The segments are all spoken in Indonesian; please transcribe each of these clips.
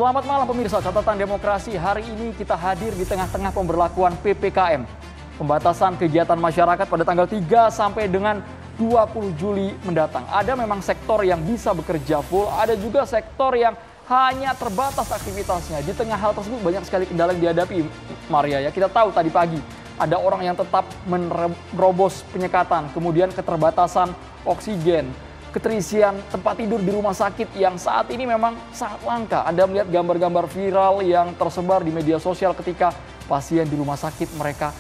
Selamat malam pemirsa Catatan Demokrasi. Hari ini kita hadir di tengah-tengah pemberlakuan PPKM. Pembatasan kegiatan masyarakat pada tanggal 3 sampai dengan 20 Juli mendatang. Ada memang sektor yang bisa bekerja full, ada juga sektor yang hanya terbatas aktivitasnya. Di tengah hal tersebut banyak sekali kendala yang dihadapi, Maria. Ya, kita tahu tadi pagi ada orang yang tetap menerobos penyekatan, kemudian keterbatasan oksigen, keterisian tempat tidur di rumah sakit yang saat ini memang sangat langka. Anda melihat gambar-gambar viral yang tersebar di media sosial ketika pasien di rumah sakit mereka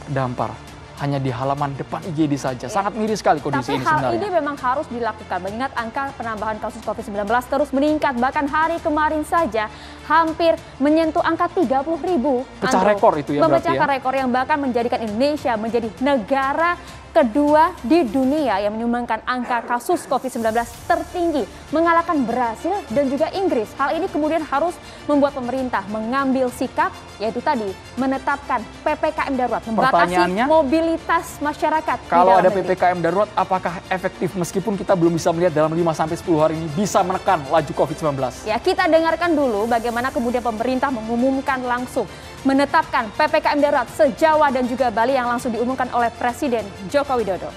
terdampar hanya di halaman depan IGD saja. Sangat miris sekali kondisi ini sebenarnya. Tapi hal ini memang harus dilakukan, mengingat angka penambahan kasus COVID-19 terus meningkat. Bahkan hari kemarin saja hampir menyentuh angka 30.000. Pecah rekor itu ya berarti ya? Memecahkan rekor yang bahkan menjadikan Indonesia menjadi negara kedua di dunia yang menyumbangkan angka kasus COVID-19 tertinggi, mengalahkan Brasil dan juga Inggris. Hal ini kemudian harus membuat pemerintah mengambil sikap, yaitu tadi menetapkan PPKM darurat, membatasi mobilitas masyarakat. Kalau ada PPKM darurat, apakah efektif meskipun kita belum bisa melihat dalam 5-10 hari ini bisa menekan laju COVID-19? Ya, kita dengarkan dulu bagaimana kemudian pemerintah mengumumkan langsung menetapkan PPKM darurat se-Jawa dan juga Bali yang langsung diumumkan oleh Presiden Joko Widodo.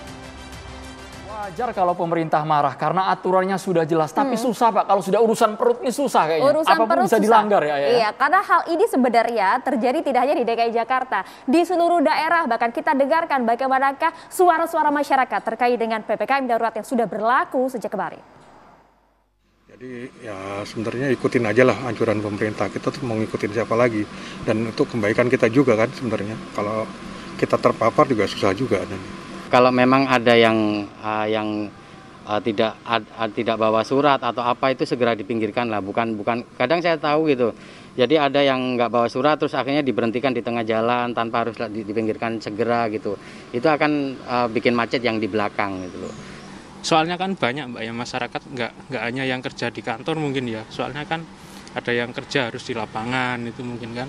Wajar kalau pemerintah marah karena aturannya sudah jelas, tapi susah Pak, kalau sudah urusan perut ini susah kayaknya. Urusan apapun perut bisa susah. Dilanggar ya. Iya, karena hal ini sebenarnya terjadi tidak hanya di DKI Jakarta, di seluruh daerah. Bahkan kita dengarkan bagaimanakah suara-suara masyarakat terkait dengan PPKM darurat yang sudah berlaku sejak kemarin. Jadi ya sebenarnya ikutin aja lah anjuran pemerintah, kita tuh mau ngikutin siapa lagi, dan itu kebaikan kita juga kan sebenarnya. Kalau kita terpapar juga susah juga. Kalau memang ada yang tidak bawa surat atau apa, itu segera dipinggirkan lah. Bukan kadang saya tahu gitu. Jadi ada yang nggak bawa surat terus akhirnya diberhentikan di tengah jalan tanpa harus dipinggirkan segera gitu. Itu akan bikin macet yang di belakang gitu loh. Soalnya kan banyak Mbak ya, masyarakat nggak hanya yang kerja di kantor mungkin ya. Soalnya kan ada yang kerja harus di lapangan itu mungkin kan.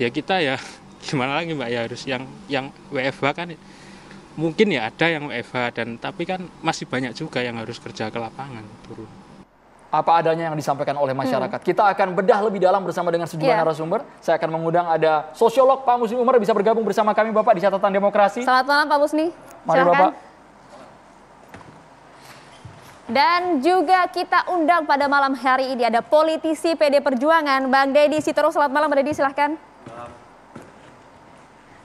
Ya kita ya gimana lagi Mbak ya, harus yang WFH kan mungkin ya ada yang WFH, dan tapi kan masih banyak juga yang harus kerja ke lapangan turun. Apa adanya yang disampaikan oleh masyarakat. Kita akan bedah lebih dalam bersama dengan sejumlah narasumber. Saya akan mengundang ada sosiolog Pak Musni Umar bisa bergabung bersama kami Bapak di Catatan Demokrasi. Selamat malam Pak Musni. Mari Bapak. Dan juga kita undang pada malam hari ini ada politisi PD Perjuangan, Bang Deddy Sitorus. Selamat malam Bang Deddy, silahkan.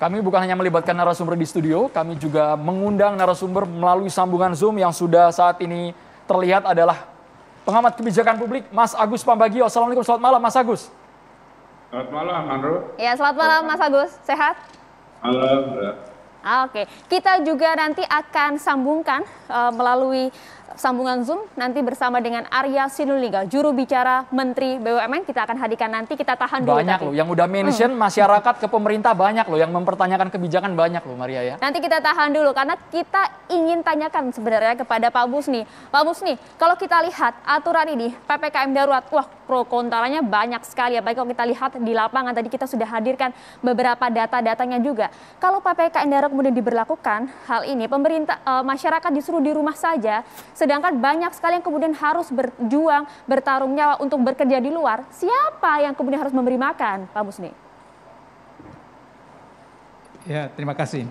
Kami bukan hanya melibatkan narasumber di studio, kami juga mengundang narasumber melalui sambungan Zoom yang sudah saat ini terlihat adalah pengamat kebijakan publik, Mas Agus Pambagio. Assalamualaikum, selamat malam Mas Agus. Selamat malam, Andro. Ya, selamat malam Mas Agus, sehat? Malam. Oke, kita juga nanti akan sambungkan melalui sambungan Zoom nanti bersama dengan Arya Sinulinga, juru bicara Menteri BUMN. Kita akan hadirkan nanti, kita tahan dulu. Banyak loh yang udah mention masyarakat ke pemerintah, banyak loh yang mempertanyakan kebijakan, banyak loh Maria ya. Nanti kita tahan dulu karena kita ingin tanyakan sebenarnya kepada Pak Musni. Pak Musni, kalau kita lihat aturan ini PPKM darurat, wah pro kontranya banyak sekali ya. Baik kalau kita lihat di lapangan, tadi kita sudah hadirkan beberapa data-datanya juga. Kalau PPKM darurat kemudian diberlakukan, hal ini pemerintah masyarakat disuruh di rumah saja. Sedangkan banyak sekali yang kemudian harus berjuang, bertarung nyawa untuk bekerja di luar. Siapa yang kemudian harus memberi makan, Pak Musni? Ya, terima kasih.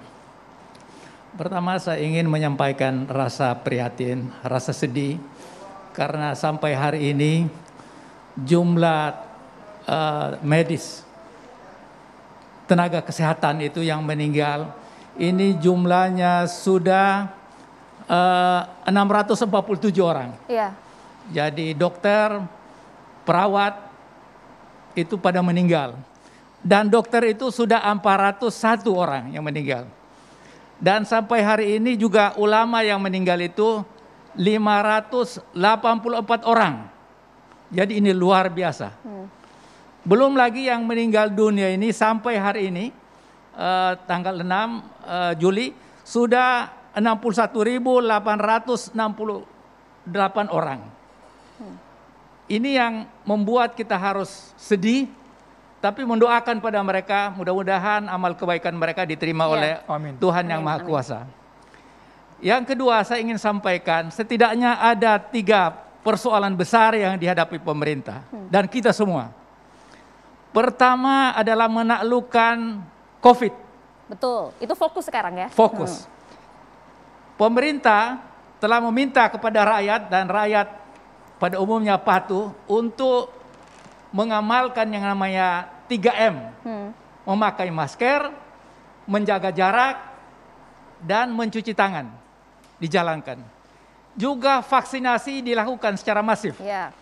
Pertama saya ingin menyampaikan rasa prihatin, rasa sedih. Karena sampai hari ini jumlah medis, tenaga kesehatan itu yang meninggal, ini jumlahnya sudah 647 orang. Iya. Jadi dokter, perawat itu pada meninggal. Dan dokter itu sudah 401 orang yang meninggal. Dan sampai hari ini juga ulama yang meninggal itu 584 orang. Jadi ini luar biasa. Belum lagi yang meninggal dunia ini sampai hari ini tanggal 6 Juli sudah 61.868 orang. Ini yang membuat kita harus sedih, tapi mendoakan pada mereka, mudah-mudahan amal kebaikan mereka diterima oleh Tuhan yang Maha Kuasa. Yang kedua, saya ingin sampaikan, setidaknya ada 3 persoalan besar yang dihadapi pemerintah dan kita semua. Pertama adalah menaklukkan COVID. Betul, itu fokus sekarang ya. Fokus. Pemerintah telah meminta kepada rakyat dan rakyat pada umumnya patuh untuk mengamalkan yang namanya 3M. Memakai masker, menjaga jarak, dan mencuci tangan. Dijalankan. Juga vaksinasi dilakukan secara masif. Ya.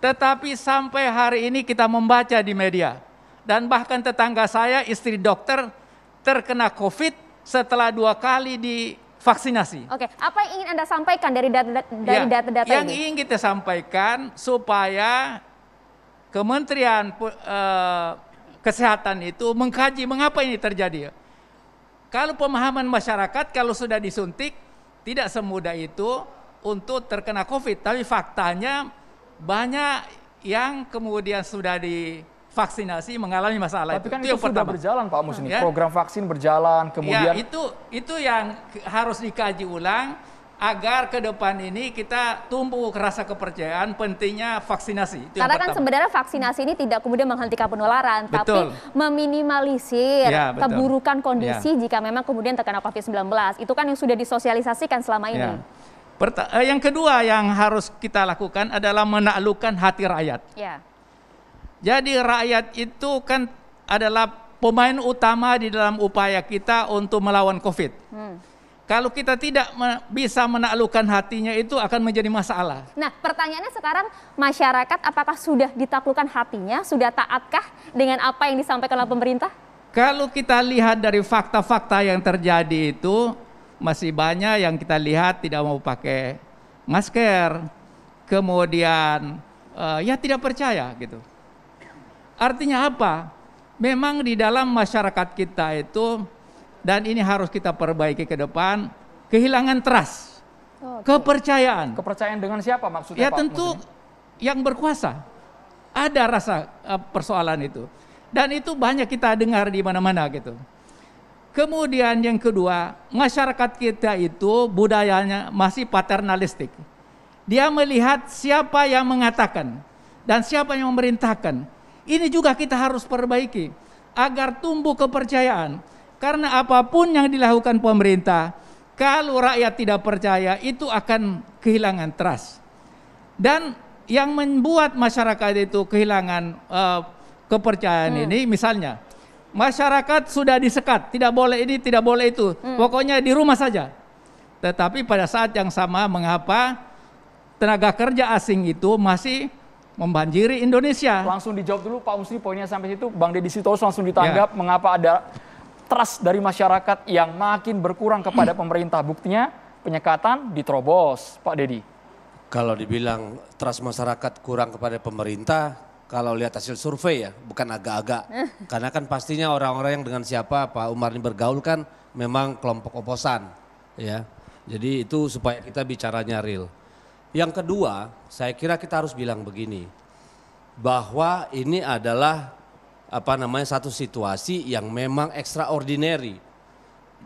Tetapi sampai hari ini kita membaca di media. Dan bahkan tetangga saya, istri dokter, terkena COVID setelah 2 kali divaksinasi. Oke, apa yang ingin Anda sampaikan dari data-data Yang ini? ingin kita sampaikan supaya Kementerian Kesehatan itu mengkaji mengapa ini terjadi. Kalau pemahaman masyarakat kalau sudah disuntik tidak semudah itu untuk terkena COVID. Tapi faktanya banyak yang kemudian sudah divaksinasi mengalami masalah. Tapi kan itu itu yang sudah pertama. berjalan Pak Musni. Ya. Program vaksin berjalan, kemudian Ya, itu yang harus dikaji ulang agar ke depan ini kita tumbuh rasa kepercayaan pentingnya vaksinasi. Itu yang Karena kan pertama. sebenarnya vaksinasi ini tidak kemudian menghentikan penularan, Betul. tapi meminimalisir Ya, betul. keburukan kondisi jika memang kemudian terkena COVID-19. Itu kan yang sudah disosialisasikan selama ini. Ya. Yang kedua yang harus kita lakukan adalah menaklukkan hati rakyat. Ya. Jadi rakyat itu kan adalah pemain utama di dalam upaya kita untuk melawan COVID. Kalau kita tidak bisa menaklukkan hatinya itu akan menjadi masalah. Nah, pertanyaannya sekarang masyarakat apakah sudah ditaklukkan hatinya, sudah taatkah dengan apa yang disampaikan oleh pemerintah? Kalau kita lihat dari fakta-fakta yang terjadi itu masih banyak yang kita lihat tidak mau pakai masker, kemudian ya tidak percaya gitu. Artinya apa? Memang di dalam masyarakat kita itu, dan ini harus kita perbaiki ke depan, kehilangan trust, kepercayaan. kepercayaan dengan siapa maksudnya Ya Pak tentu Musni? yang berkuasa. Ada rasa persoalan itu. Dan itu banyak kita dengar di mana-mana gitu. Kemudian yang kedua, masyarakat kita itu budayanya masih paternalistik. Dia melihat siapa yang mengatakan dan siapa yang memerintahkan. Ini juga kita harus perbaiki agar tumbuh kepercayaan. Karena apapun yang dilakukan pemerintah, kalau rakyat tidak percaya itu akan kehilangan trust. Dan yang membuat masyarakat itu kehilangan kepercayaan ini, misalnya masyarakat sudah disekat, tidak boleh ini, tidak boleh itu, pokoknya di rumah saja. Tetapi pada saat yang sama, mengapa tenaga kerja asing itu masih membanjiri Indonesia? Langsung dijawab dulu Pak Musni poinnya sampai situ. Bang Deddy Sitorus langsung ditanggap mengapa ada trust dari masyarakat yang makin berkurang kepada pemerintah. Buktinya penyekatan diterobos, Pak Deddy. Kalau dibilang trust masyarakat kurang kepada pemerintah, kalau lihat hasil survei ya, bukan agak-agak. Karena kan pastinya orang-orang yang dengan siapa Pak Umar ini bergaul kan memang kelompok oposan. Ya. Jadi itu supaya kita bicaranya real. Yang kedua, saya kira kita harus bilang begini, bahwa ini adalah satu situasi yang memang extraordinary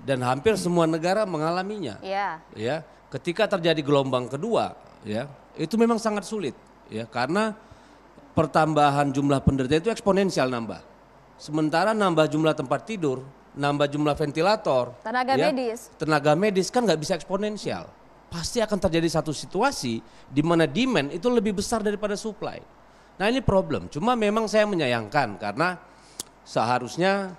dan hampir semua negara mengalaminya. Ya, ketika terjadi gelombang kedua, ya, itu memang sangat sulit, ya, karena pertambahan jumlah penderita itu eksponensial nambah. Sementara nambah jumlah tempat tidur, nambah jumlah ventilator, tenaga medis kan nggak bisa eksponensial. Pasti akan terjadi satu situasi di mana demand itu lebih besar daripada supply. Nah ini problem, cuma memang saya menyayangkan karena seharusnya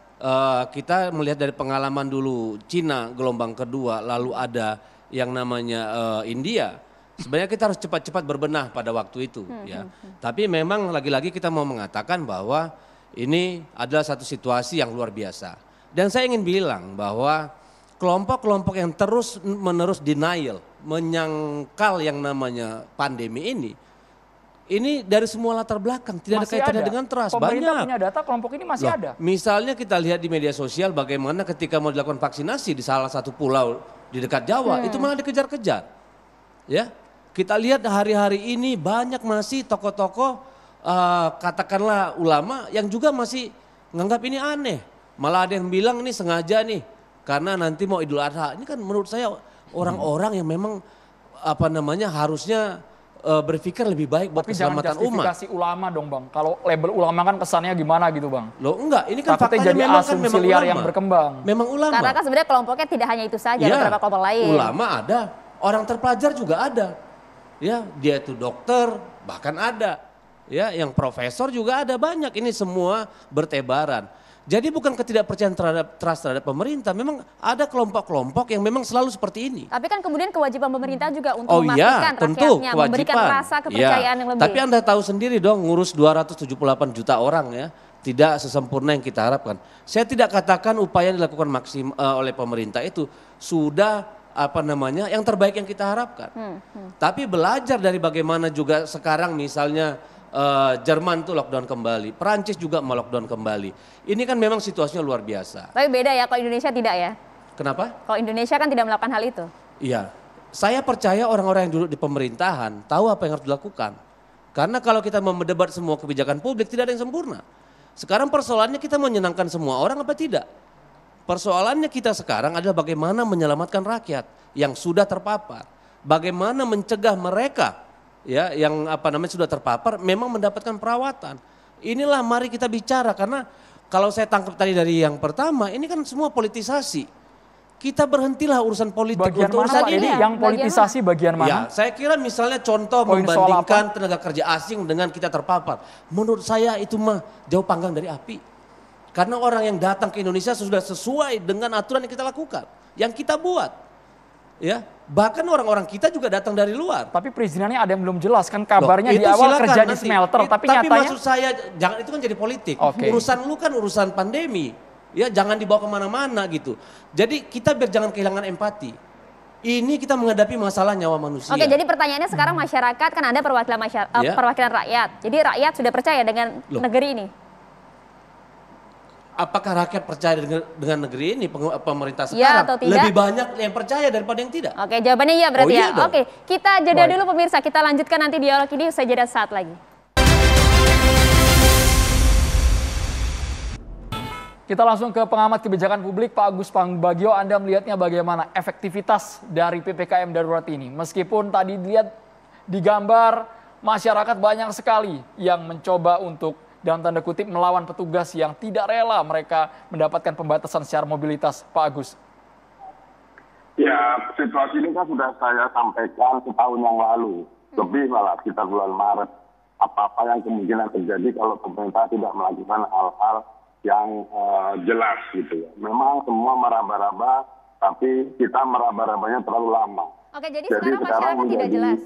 kita melihat dari pengalaman dulu Cina gelombang kedua, lalu ada yang namanya India. Sebenarnya kita harus cepat-cepat berbenah pada waktu itu. Ya. Tapi memang lagi-lagi kita mau mengatakan bahwa ini adalah satu situasi yang luar biasa. Dan saya ingin bilang bahwa kelompok-kelompok yang terus menerus denial, menyangkal yang namanya pandemi ini dari semua latar belakang, tidak ada kaitannya dengan trust. Pemerintah banyak. punya data kelompok ini masih ada. Misalnya kita lihat di media sosial bagaimana ketika mau dilakukan vaksinasi di salah satu pulau di dekat Jawa, itu malah dikejar-kejar. Ya, kita lihat hari-hari ini banyak masih tokoh-tokoh katakanlah ulama yang juga masih menganggap ini aneh. Malah ada yang bilang ini sengaja nih karena nanti mau Idul Adha. Ini kan menurut saya orang-orang yang memang harusnya berpikir lebih baik buat Tapi jangan keselamatan umat. justifikasi ulama dong Bang. Kalau label ulama kan kesannya gimana gitu Bang. Loh enggak, ini kan Takutnya faktanya jadi memang kan asumsi memang liar ulama. yang berkembang. Memang ulama. Karena kan sebenarnya kelompoknya tidak hanya itu saja, ada Ya, beberapa kelompok lain. ulama ada, orang terpelajar juga ada. Ya, dia itu dokter, bahkan ada. Ya, yang profesor juga ada banyak. Ini semua bertebaran. Jadi bukan ketidakpercayaan trust terhadap pemerintah, memang ada kelompok-kelompok yang memang selalu seperti ini. Tapi kan kemudian kewajiban pemerintah juga untuk Oh memastikan iya, tentu rakyatnya, kewajiban. memberikan rasa kepercayaan Ya, yang lebih. tapi Anda tahu sendiri dong, ngurus 278 juta orang ya, tidak sesempurna yang kita harapkan. Saya tidak katakan upaya yang dilakukan oleh pemerintah itu sudah yang terbaik yang kita harapkan. Tapi belajar dari bagaimana juga sekarang misalnya Jerman tuh lockdown kembali, Perancis juga mau lockdown kembali. Ini kan memang situasinya luar biasa. Tapi beda ya, kalau Indonesia tidak ya. Kenapa? Kalau Indonesia kan tidak melakukan hal itu. Iya, saya percaya orang-orang yang duduk di pemerintahan tahu apa yang harus dilakukan. Karena kalau kita mendebat semua kebijakan publik tidak ada yang sempurna. Sekarang persoalannya kita menyenangkan semua orang apa tidak? Persoalannya kita sekarang adalah bagaimana menyelamatkan rakyat yang sudah terpapar. Bagaimana mencegah mereka ya yang sudah terpapar memang mendapatkan perawatan. Inilah mari kita bicara, karena kalau saya tangkap tadi dari yang pertama, ini kan semua politisasi. Kita berhentilah urusan politik Bagian untuk mana urusan Pak? ini. Ini yang politisasi bagian mana? Ya, saya kira misalnya contoh Poin soal membandingkan tenaga kerja asing dengan kita terpapar. Menurut saya itu mah jauh panggang dari api. Karena orang yang datang ke Indonesia sudah sesuai dengan aturan yang kita lakukan, yang kita buat. Ya, bahkan orang-orang kita juga datang dari luar. Tapi perizinannya ada yang belum jelas kan, kabarnya di Itu awal silakan kerja di nanti. smelter, tapi nyatanya maksud saya jangan, itu kan jadi politik. Oke. Urusan lu kan urusan pandemi. Ya, jangan dibawa kemana-mana gitu. Jadi kita biar jangan kehilangan empati. Ini kita menghadapi masalah nyawa manusia. Oke, jadi pertanyaannya sekarang masyarakat kan ada perwakilan Ya. perwakilan rakyat. Jadi rakyat sudah percaya dengan negeri ini. Apakah rakyat percaya dengan negeri ini, pemerintah Ya sekarang? atau tidak? Lebih banyak yang percaya daripada yang tidak. Oke, jawabannya iya berarti Oh, iya ya. dong. Oke, kita jeda Baik. dulu pemirsa. Kita lanjutkan nanti dialog ini usai jeda saat lagi. kita langsung ke pengamat kebijakan publik Pak Agus Pambagio. Anda melihatnya bagaimana efektivitas dari PPKM darurat ini? Meskipun tadi dilihat di gambar masyarakat banyak sekali yang mencoba untuk dalam tanda kutip melawan petugas yang tidak rela mereka mendapatkan pembatasan secara mobilitas, Pak Agus. Ya, situasi ini kan sudah saya sampaikan setahun yang lalu. Lebih malah sekitar bulan Maret. Apa-apa yang kemungkinan terjadi kalau pemerintah tidak melakukan hal-hal yang jelas gitu ya. Memang semua meraba-raba, tapi kita meraba-rabanya terlalu lama. Oke, jadi sekarang masyarakat tidak jelas.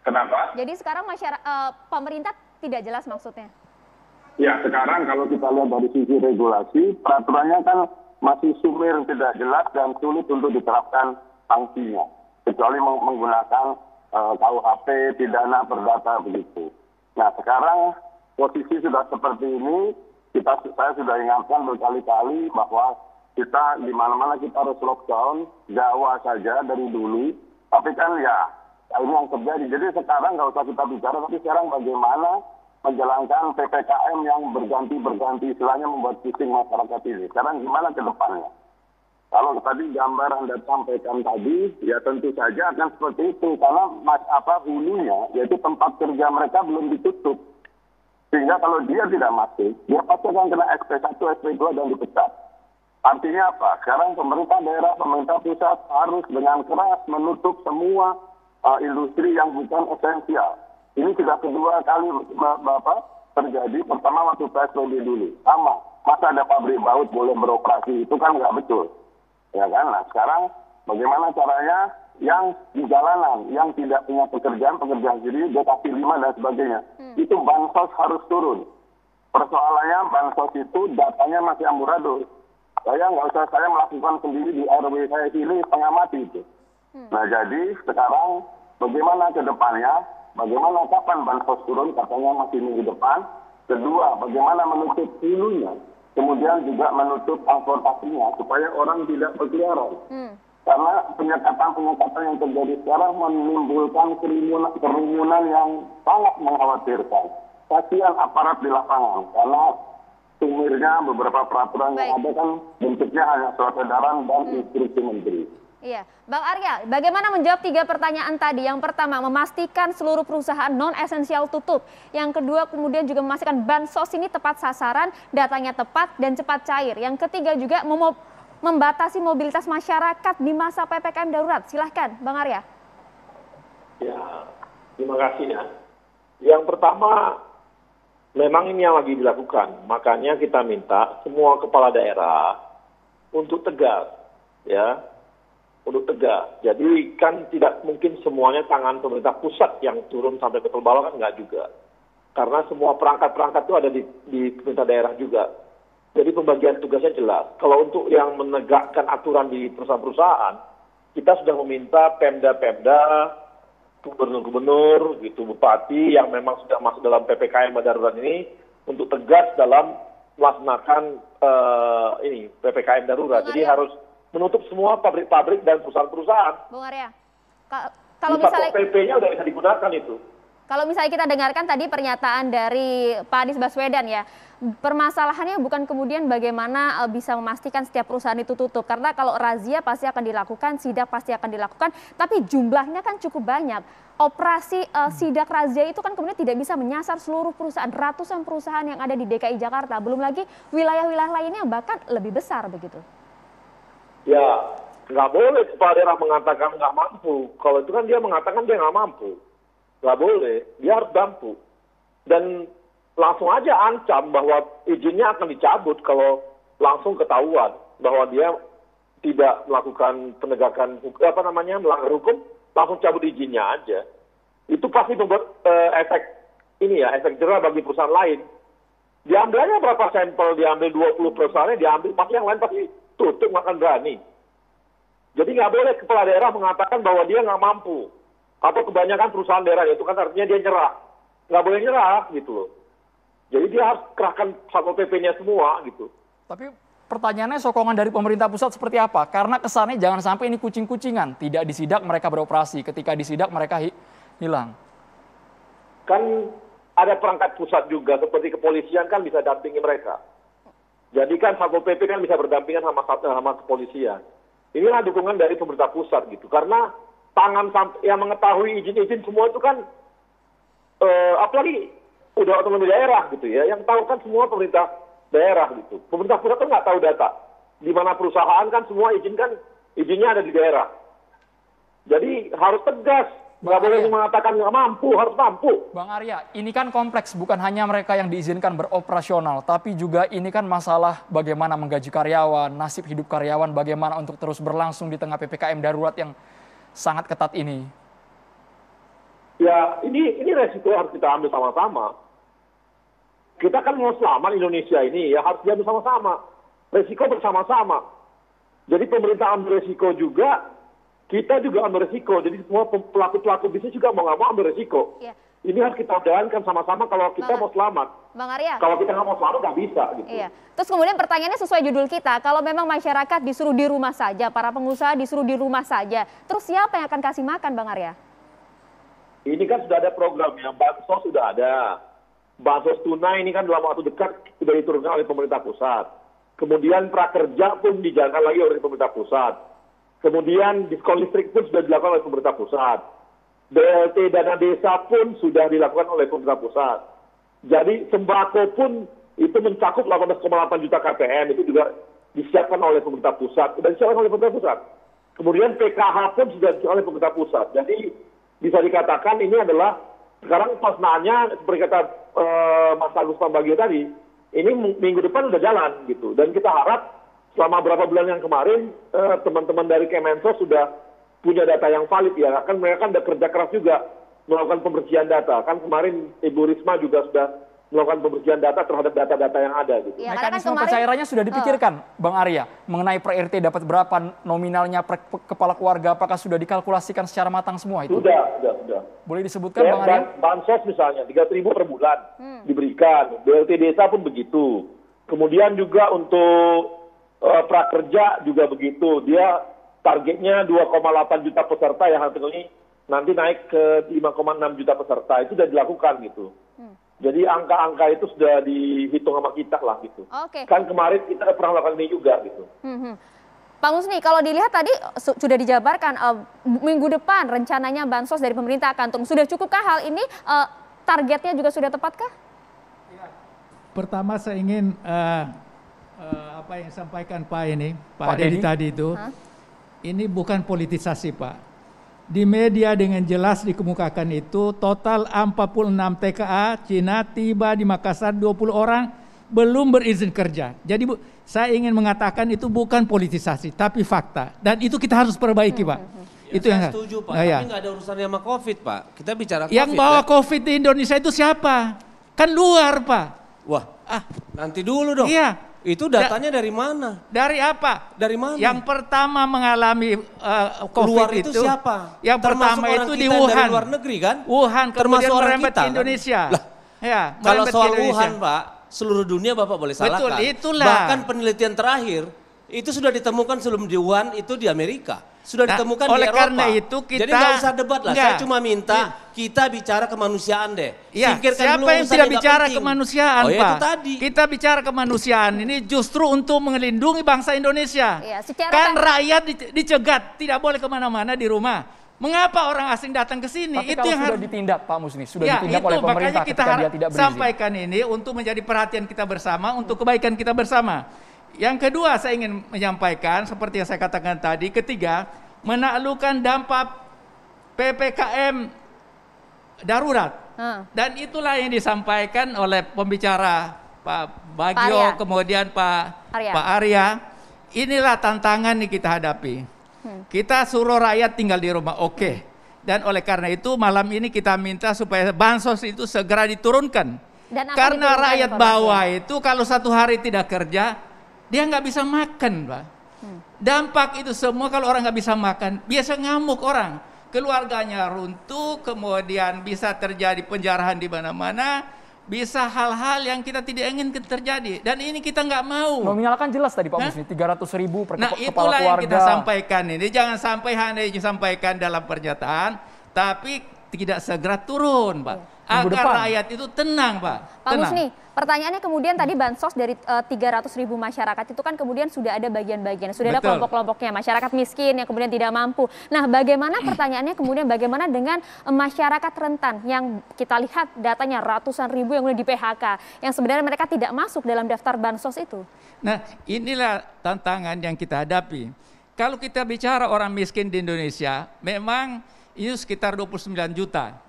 Kenapa? Jadi sekarang pemerintah tidak jelas maksudnya. Ya, sekarang kalau kita lihat dari sisi regulasi, peraturannya kan masih sumir, tidak jelas, dan sulit untuk diterapkan sanksinya. Kecuali menggunakan KUHP, pidana perdata begitu. Nah, sekarang posisi sudah seperti ini, saya sudah ingatkan berkali-kali bahwa kita di mana-mana kita harus lockdown, Jawa saja dari dulu, tapi kan ya ini yang terjadi. Jadi sekarang nggak usah kita bicara, tapi sekarang bagaimana menjalankan PPKM yang berganti-berganti, istilahnya membuat pusing masyarakat ini. Sekarang gimana ke depannya? Kalau tadi gambar Anda sampaikan tadi, ya tentu saja akan seperti itu. Karena hulunya, yaitu tempat kerja mereka belum ditutup. Sehingga kalau dia tidak masuk, dia pasti akan kena SP1, SP2 dan dipecat. Artinya apa? Sekarang pemerintah daerah, pemerintah pusat harus dengan keras menutup semua industri yang bukan esensial. Ini sudah kedua kali terjadi. Pertama waktu PSBB dulu, sama. Masa ada pabrik baut boleh beroperasi, itu kan nggak betul. Ya kan? Nah sekarang bagaimana caranya yang di jalanan, yang tidak punya pekerjaan sendiri, DKP 5 dan sebagainya. Itu bansos harus turun. Persoalannya bansos itu datanya masih amburadul. Saya nggak usah saya melakukan sendiri di RW saya sini, setengah mati itu. Nah jadi sekarang bagaimana ke depannya, bagaimana kapan bansos turun, katanya masih minggu depan. Kedua, bagaimana menutup hulunya, kemudian juga menutup transportasinya supaya orang tidak berkeliaran. Karena penyekatan yang terjadi sekarang menimbulkan kerumunan yang sangat mengkhawatirkan. Kasihan aparat di lapangan, karena sumirnya beberapa peraturan yang ada kan bentuknya hanya surat edaran dan instruksi menteri. Iya, Bang Arya, bagaimana menjawab 3 pertanyaan tadi? Yang pertama, memastikan seluruh perusahaan non-esensial tutup. Yang kedua, kemudian juga memastikan bansos ini tepat sasaran, datanya tepat dan cepat cair. Yang ketiga juga membatasi mobilitas masyarakat di masa PPKM darurat. Silahkan, Bang Arya. Ya, terima kasih ya. Yang pertama, memang ini yang lagi dilakukan. Makanya kita minta semua kepala daerah untuk tegas, ya. Untuk tegas. Jadi kan tidak mungkin semuanya tangan pemerintah pusat yang turun sampai betul bawah, kan enggak juga. Karena semua perangkat-perangkat itu ada di pemerintah daerah juga. Jadi pembagian tugasnya jelas. Kalau untuk yang menegakkan aturan di perusahaan-perusahaan, kita sudah meminta Pemda-Pemda, gubernur-gubernur, gitu, bupati yang memang sudah masuk dalam PPKM darurat ini untuk tegas dalam melaksanakan PPKM darurat. Jadi harus menutup semua pabrik-pabrik dan perusahaan-perusahaan. Bung Arya, kalau misalnya PP-nya udah bisa digunakan itu. Kalau misalnya kita dengarkan tadi pernyataan dari Pak Anies Baswedan ya, permasalahannya bukan kemudian bagaimana bisa memastikan setiap perusahaan itu tutup. Karena kalau razia pasti akan dilakukan, sidak pasti akan dilakukan, tapi jumlahnya kan cukup banyak. Operasi sidak razia itu kan kemudian tidak bisa menyasar seluruh perusahaan, ratusan perusahaan yang ada di DKI Jakarta. Belum lagi wilayah-wilayah lainnya bahkan lebih besar begitu. Ya, nggak boleh kepala daerah mengatakan nggak mampu. Kalau itu kan dia mengatakan dia nggak mampu. Nggak boleh, dia harus mampu. Dan langsung aja ancam bahwa izinnya akan dicabut kalau langsung ketahuan bahwa dia tidak melakukan penegakan melanggar hukum, langsung cabut izinnya aja. Itu pasti membuat efek jerah bagi perusahaan lain. Diambil aja berapa sampel, diambil 20 perusahaannya, diambil pasti yang lain pasti tutup, nggak akan berani. Jadi nggak boleh kepala daerah mengatakan bahwa dia nggak mampu. Atau kebanyakan perusahaan daerah itu kan artinya dia nyerah. Nggak boleh nyerah gitu loh. Jadi dia harus kerahkan Satpol PP-nya semua gitu. Tapi pertanyaannya sokongan dari pemerintah pusat seperti apa? Karena kesannya jangan sampai ini kucing-kucingan. Tidak disidak mereka beroperasi, ketika disidak mereka hilang. Kan ada perangkat pusat juga, seperti kepolisian kan bisa dampingi mereka. Jadi kan Satpol PP kan bisa berdampingan sama kepolisian. Inilah dukungan dari pemerintah pusat gitu. Karena tangan yang mengetahui izin-izin semua itu kan, apalagi udah otonomi daerah gitu ya. Yang tahu kan semua pemerintah daerah gitu. Pemerintah pusat kan nggak tahu data. Di mana perusahaan kan semua izinnya ada di daerah. Jadi harus tegas. Nggak boleh mengatakan nggak mampu, harus mampu. Bang Arya, ini kan kompleks, bukan hanya mereka yang diizinkan beroperasional, tapi juga ini kan masalah bagaimana menggaji karyawan, nasib hidup karyawan, bagaimana untuk terus berlangsung di tengah PPKM darurat yang sangat ketat ini. Ya, ini resiko harus kita ambil sama-sama. Kita kan mau selamat Indonesia ini, ya harus diambil sama-sama. Resiko bersama-sama. Jadi pemerintah ambil resiko juga, kita juga ambil resiko. Jadi semua pelaku-pelaku bisnis juga mau nggak mau ambil resiko. Ya. Ini harus kita jalankan sama-sama kalau kita mau selamat. Bang Arya. Kalau kita nggak mau selamat nggak bisa. Gitu. Iya. Terus kemudian pertanyaannya sesuai judul kita. Kalau memang masyarakat disuruh di rumah saja, para pengusaha disuruh di rumah saja. Terus siapa yang akan kasih makan, Bang Arya? Ini kan sudah ada programnya. Bansos sudah ada. Bansos tunai ini kan dalam waktu dekat sudah diturunkan oleh pemerintah pusat. Kemudian prakerja pun dijalankan lagi oleh pemerintah pusat. Kemudian diskon listrik pun sudah dilakukan oleh pemerintah pusat. BLT dana desa pun sudah dilakukan oleh pemerintah pusat. Jadi sembako pun itu mencakup 18,8 juta KPM, itu juga disiapkan oleh pemerintah pusat. Sudah disiapkan oleh pemerintah pusat. Kemudian PKH pun sudah disiapkan oleh pemerintah pusat. Jadi bisa dikatakan ini adalah sekarang pelaksananya seperti kata Mas Agus Pambagio tadi, ini minggu depan sudah jalan gitu. Dan kita harap selama beberapa bulan yang kemarin, teman-teman dari Kemensos sudah punya data yang valid ya. Kan mereka kan udah kerja keras juga melakukan pembersihan data. Kan kemarin Ibu Risma juga sudah melakukan pembersihan data terhadap data-data yang ada gitu. Ya, mekanisme pencairannya sudah dipikirkan, Bang Arya, mengenai per RT dapat berapa nominalnya per kepala keluarga, apakah sudah dikalkulasikan secara matang semua itu? Sudah. Boleh disebutkan, Bang Arya? Bansos misalnya 3.000 per bulan diberikan, BLT desa pun begitu. Kemudian juga untuk prakerja juga begitu, dia targetnya 2,8 juta peserta yang nanti naik ke 5,6 juta peserta, itu sudah dilakukan gitu. Jadi angka-angka itu sudah dihitung sama kita lah gitu. Oke. Kan kemarin kita pernah melakukan ini juga gitu. Pak Musni, kalau dilihat tadi sudah dijabarkan minggu depan rencananya bansos dari pemerintah akan turun. Sudah cukupkah hal ini? Targetnya juga sudah tepatkah? Pertama saya ingin apa yang disampaikan Pak Dedi tadi itu, ini bukan politisasi Pak. Di media dengan jelas dikemukakan itu total 46 TKA Cina tiba di Makassar 20 orang belum berizin kerja. Jadi saya ingin mengatakan itu bukan politisasi tapi fakta dan itu kita harus perbaiki Pak. Ya, itu yang saya setuju Pak, tapi nggak ada urusannya sama COVID Pak. Kita bicara COVID. Yang bawa COVID di Indonesia itu siapa? Kan luar Pak. Wah, nanti dulu dong. Iya. Itu datanya dari mana? Dari apa? Dari mana? Yang pertama mengalami COVID luar itu siapa? Yang pertama itu di Wuhan. Dari luar negeri kan? Wuhan, termasuk kemudian orang merembet kita, ke Indonesia. Kan? Ya, kalau soal Wuhan Pak, seluruh dunia Bapak boleh salahkan. Betul, itulah. Bahkan penelitian terakhir itu sudah ditemukan sebelum di Wuhan itu di Amerika. Sudah ditemukan di Eropa. Oleh karena itu kita... Jadi nggak usah debat lah, saya cuma minta kita bicara kemanusiaan deh. Ya, siapa yang tidak bicara kemanusiaan Pak? Itu tadi. Kita bicara kemanusiaan ini justru untuk melindungi bangsa Indonesia. Ya, kan rakyat dicegat, tidak boleh kemana-mana di rumah. Mengapa orang asing datang ke sini? Tapi itu kalau yang sudah ditindak Pak Musni, sudah ditindak itu, oleh pemerintah makanya kita ketika dia tidak berizin. sampaikan ini untuk menjadi perhatian kita bersama, untuk kebaikan kita bersama. Yang kedua saya ingin menyampaikan seperti yang saya katakan tadi, ketiga, menaklukkan dampak PPKM darurat. Dan itulah yang disampaikan oleh pembicara Pak Bagio, kemudian Pak Arya. Inilah tantangan yang kita hadapi. Kita suruh rakyat tinggal di rumah, oke. Dan oleh karena itu malam ini kita minta supaya bansos itu segera diturunkan. Karena rakyat bawah itu kalau satu hari tidak kerja, dia nggak bisa makan, Pak. Dampak itu semua kalau orang nggak bisa makan, biasa ngamuk orang. Keluarganya runtuh, kemudian bisa terjadi penjarahan di mana-mana, bisa hal-hal yang kita tidak ingin terjadi. Dan ini kita nggak mau. Nominal kan jelas tadi Pak Musni, 300.000 per kepala keluarga. Itulah yang kita sampaikan ini. Jangan sampai hanya disampaikan dalam pernyataan, tapi tidak segera turun, Pak. Agar rakyat itu tenang, Pak. Pak Musni, pertanyaannya kemudian tadi bansos dari 300.000 masyarakat itu kan kemudian sudah ada bagian-bagian, sudah ada kelompok-kelompoknya, masyarakat miskin yang kemudian tidak mampu. Nah, bagaimana pertanyaannya kemudian bagaimana dengan masyarakat rentan yang kita lihat datanya ratusan ribu yang sudah di PHK, yang sebenarnya mereka tidak masuk dalam daftar bansos itu? Nah, inilah tantangan yang kita hadapi. Kalau kita bicara orang miskin di Indonesia, memang itu sekitar 29 juta.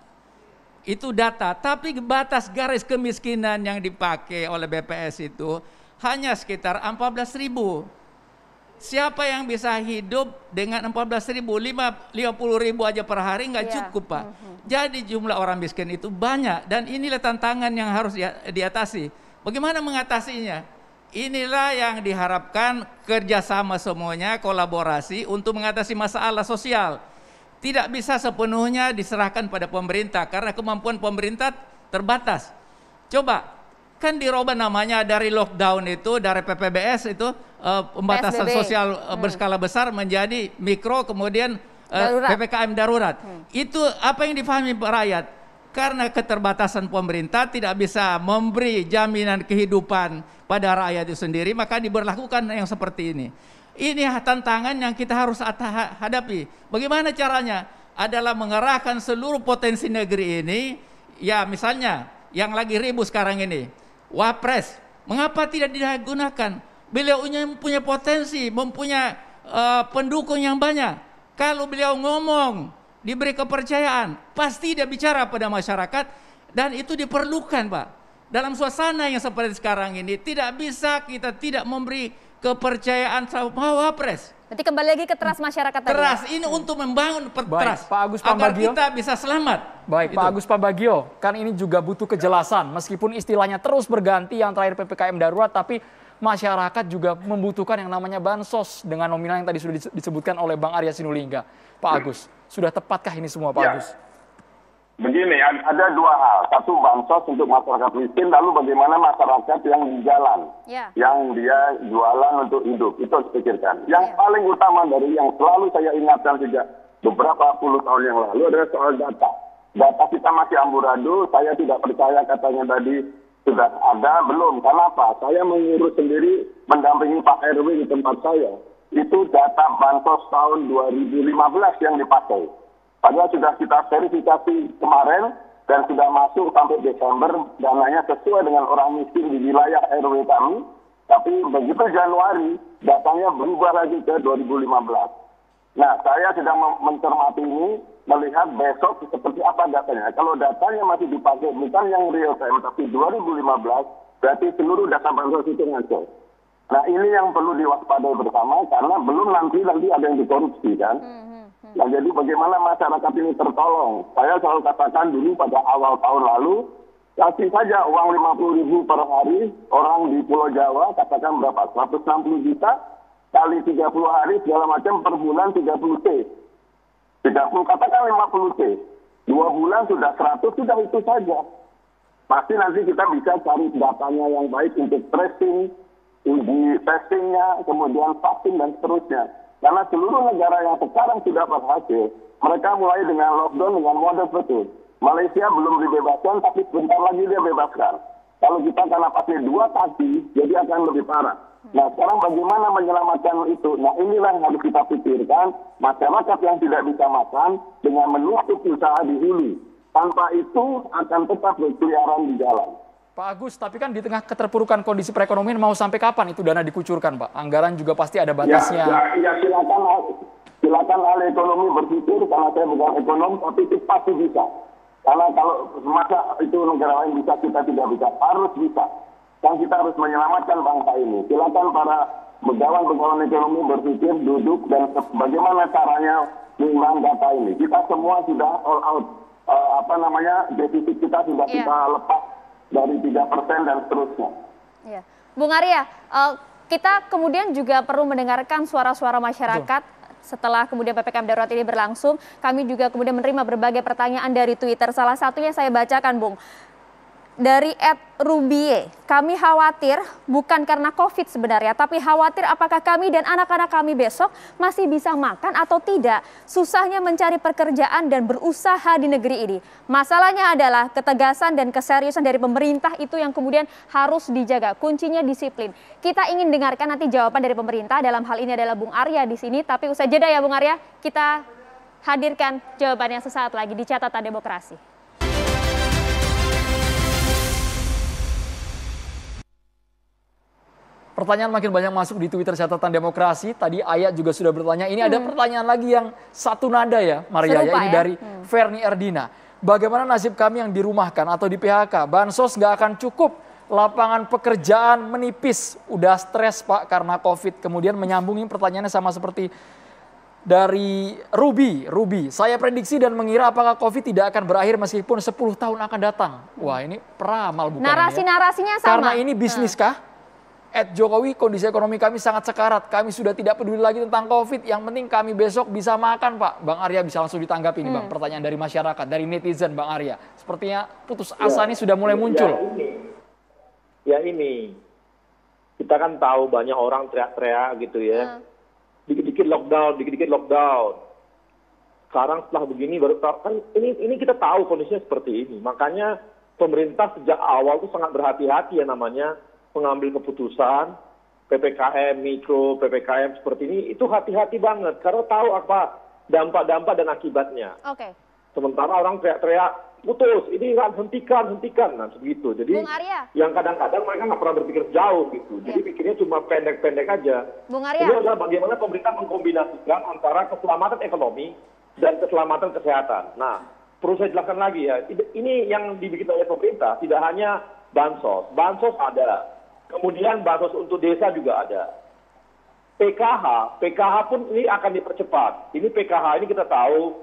Itu data, tapi batas garis kemiskinan yang dipakai oleh BPS itu hanya sekitar 14.000. Siapa yang bisa hidup dengan 14.000, 50.000 aja per hari nggak cukup, Pak. Jadi jumlah orang miskin itu banyak dan inilah tantangan yang harus diatasi. Bagaimana mengatasinya? Inilah yang diharapkan kerjasama semuanya, kolaborasi untuk mengatasi masalah sosial. Tidak bisa sepenuhnya diserahkan pada pemerintah karena kemampuan pemerintah terbatas. Coba, kan dirubah namanya dari lockdown itu, dari PPBS itu pembatasan sosial berskala besar menjadi mikro, kemudian PPKM darurat. Itu apa yang difahami rakyat? Karena keterbatasan pemerintah tidak bisa memberi jaminan kehidupan pada rakyat itu sendiri, maka diberlakukan yang seperti ini. Ini tantangan yang kita harus hadapi. Bagaimana caranya? Adalah mengerahkan seluruh potensi negeri ini. Ya misalnya yang lagi ribut sekarang ini, Wapres. Mengapa tidak digunakan? Beliau punya potensi, mempunyai pendukung yang banyak. Kalau beliau ngomong, diberi kepercayaan, pasti dia bicara pada masyarakat. Dan itu diperlukan, Pak. Dalam suasana yang seperti sekarang ini, tidak bisa kita tidak memberi kepercayaan sama Wapres. Berarti kembali lagi ke trust masyarakat tadi. Trust ini untuk membangun trust Pak Agus agar Pambagio, kita bisa selamat. Baik, Pak Agus Pambagio, kan ini juga butuh kejelasan. Meskipun istilahnya terus berganti, yang terakhir PPKM darurat, tapi masyarakat juga membutuhkan yang namanya bansos dengan nominal yang tadi sudah disebutkan oleh Bang Arya Sinulinga. Pak Agus, sudah tepatkah ini semua, Pak Agus? Begini, ada dua hal. Satu, bansos untuk masyarakat miskin, lalu bagaimana masyarakat yang di jalan, yang dia jualan untuk hidup, itu harus dipikirkan. Yang paling utama dari yang selalu saya ingatkan sejak beberapa puluh tahun yang lalu adalah soal data. Data kita masih amburadul, saya tidak percaya katanya tadi sudah ada, belum. Kenapa? Saya mengurus sendiri, mendampingi Pak RW di tempat saya. itu data bansos tahun 2015 yang dipakai. Padahal sudah kita verifikasi kemarin dan sudah masuk sampai Desember, dananya sesuai dengan orang miskin di wilayah RW kami. Tapi begitu Januari, datanya berubah lagi ke 2015. Nah, saya sedang mencermati ini, melihat besok seperti apa datanya. Kalau datanya masih dipakai, bukan yang real time, tapi 2015, berarti seluruh data bansos itu ngaco. Nah, ini yang perlu diwaspadai bersama, karena belum nanti ada yang dikorupsi, kan? Nah, jadi bagaimana masyarakat ini tertolong? Saya selalu katakan dulu pada awal tahun lalu, kasih saja uang 50.000 per hari, orang di Pulau Jawa, katakan berapa? 160 juta, kali 30 hari, segala macam, per bulan 30 T. 30, katakan 50 T. 2 bulan sudah 100, sudah itu saja. Pasti nanti kita bisa cari datanya yang baik untuk tracing, uji testingnya, kemudian vaksin, dan seterusnya. Karena seluruh negara yang sekarang sudah berhasil, mereka mulai dengan lockdown dengan model betul. Malaysia belum dibebaskan, tapi sebentar lagi dia bebaskan. Kalau kita karena pakai 2 kaki, jadi akan lebih parah. Nah, sekarang bagaimana menyelamatkan itu? Nah, inilah yang harus kita pikirkan. Masyarakat yang tidak bisa makan dengan menutup usaha di hulu. Tanpa itu akan tetap berkeliaran di jalan. Pak Agus, tapi kan di tengah keterpurukan kondisi perekonomian mau sampai kapan itu dana dikucurkan, Pak? Anggaran juga pasti ada batasnya. Ya silakan ahli ekonomi berpikir, karena saya bukan ekonom, tapi itu pasti bisa. Karena kalau masa itu negara lain bisa, kita tidak bisa. Harus bisa. Dan kita harus menyelamatkan bangsa ini. Silakan para begawan ekonomi berpikir, duduk, dan bagaimana caranya mengimbang data ini. Kita semua sudah all out. Defisit kita sudah kita lepas dari 3% dan seterusnya. Ya. Bung Arya, kita kemudian juga perlu mendengarkan suara-suara masyarakat. Setelah kemudian PPKM darurat ini berlangsung, kami juga kemudian menerima berbagai pertanyaan dari Twitter. Salah satunya saya bacakan, Bung. Dari @rubie, kami khawatir bukan karena COVID sebenarnya, tapi khawatir apakah kami dan anak-anak kami besok masih bisa makan atau tidak. Susahnya mencari pekerjaan dan berusaha di negeri ini. Masalahnya adalah ketegasan dan keseriusan dari pemerintah itu yang kemudian harus dijaga. Kuncinya disiplin. Kita ingin dengarkan nanti jawaban dari pemerintah, dalam hal ini adalah Bung Arya di sini. Tapi usai jeda ya Bung Arya, kita hadirkan jawabannya sesaat lagi di Catatan Demokrasi. Pertanyaan makin banyak masuk di Twitter Catatan Demokrasi. Tadi Ayat juga sudah bertanya. Ini ada pertanyaan lagi yang satu nada ya, Maria. Serupa, ini ya? dari Ferni Erdina. Bagaimana nasib kami yang dirumahkan atau di PHK? Bansos nggak akan cukup. Lapangan pekerjaan menipis. Udah stres Pak karena COVID. Kemudian menyambungin pertanyaannya sama seperti dari Ruby. Saya prediksi dan mengira apakah COVID tidak akan berakhir meskipun 10 tahun akan datang. Wah, ini peramal bukan Narasi-narasinya sama. Karena ini bisnis kah? Jokowi, kondisi ekonomi kami sangat sekarat. Kami sudah tidak peduli lagi tentang COVID. Yang penting kami besok bisa makan, Pak. Bang Arya bisa langsung ditanggapi ini, Bang. Pertanyaan dari masyarakat, dari netizen, Bang Arya. Sepertinya putus asa ini sudah mulai muncul. Ini. Kita kan tahu banyak orang teriak-teriak gitu ya. Dikit-dikit lockdown. Sekarang setelah begini baru kan ini kita tahu kondisinya seperti ini. Makanya pemerintah sejak awal itu sangat berhati-hati ya namanya mengambil keputusan PPKM mikro, PPKM seperti ini, itu hati-hati banget karena tahu apa dampak-dampak dan akibatnya. Oke. Sementara orang teriak-teriak putus, ini kan hentikan, nah begitu. Jadi Bung Arya, yang kadang-kadang mereka nggak pernah berpikir jauh gitu. Jadi pikirnya cuma pendek-pendek aja. Bung Arya. Ini adalah bagaimana pemerintah mengkombinasikan antara keselamatan ekonomi dan keselamatan kesehatan. Nah, perlu saya jelaskan lagi ya, ini yang dibikin oleh pemerintah tidak hanya bansos ada. Kemudian bansos untuk desa juga ada. PKH pun ini akan dipercepat. Ini PKH ini kita tahu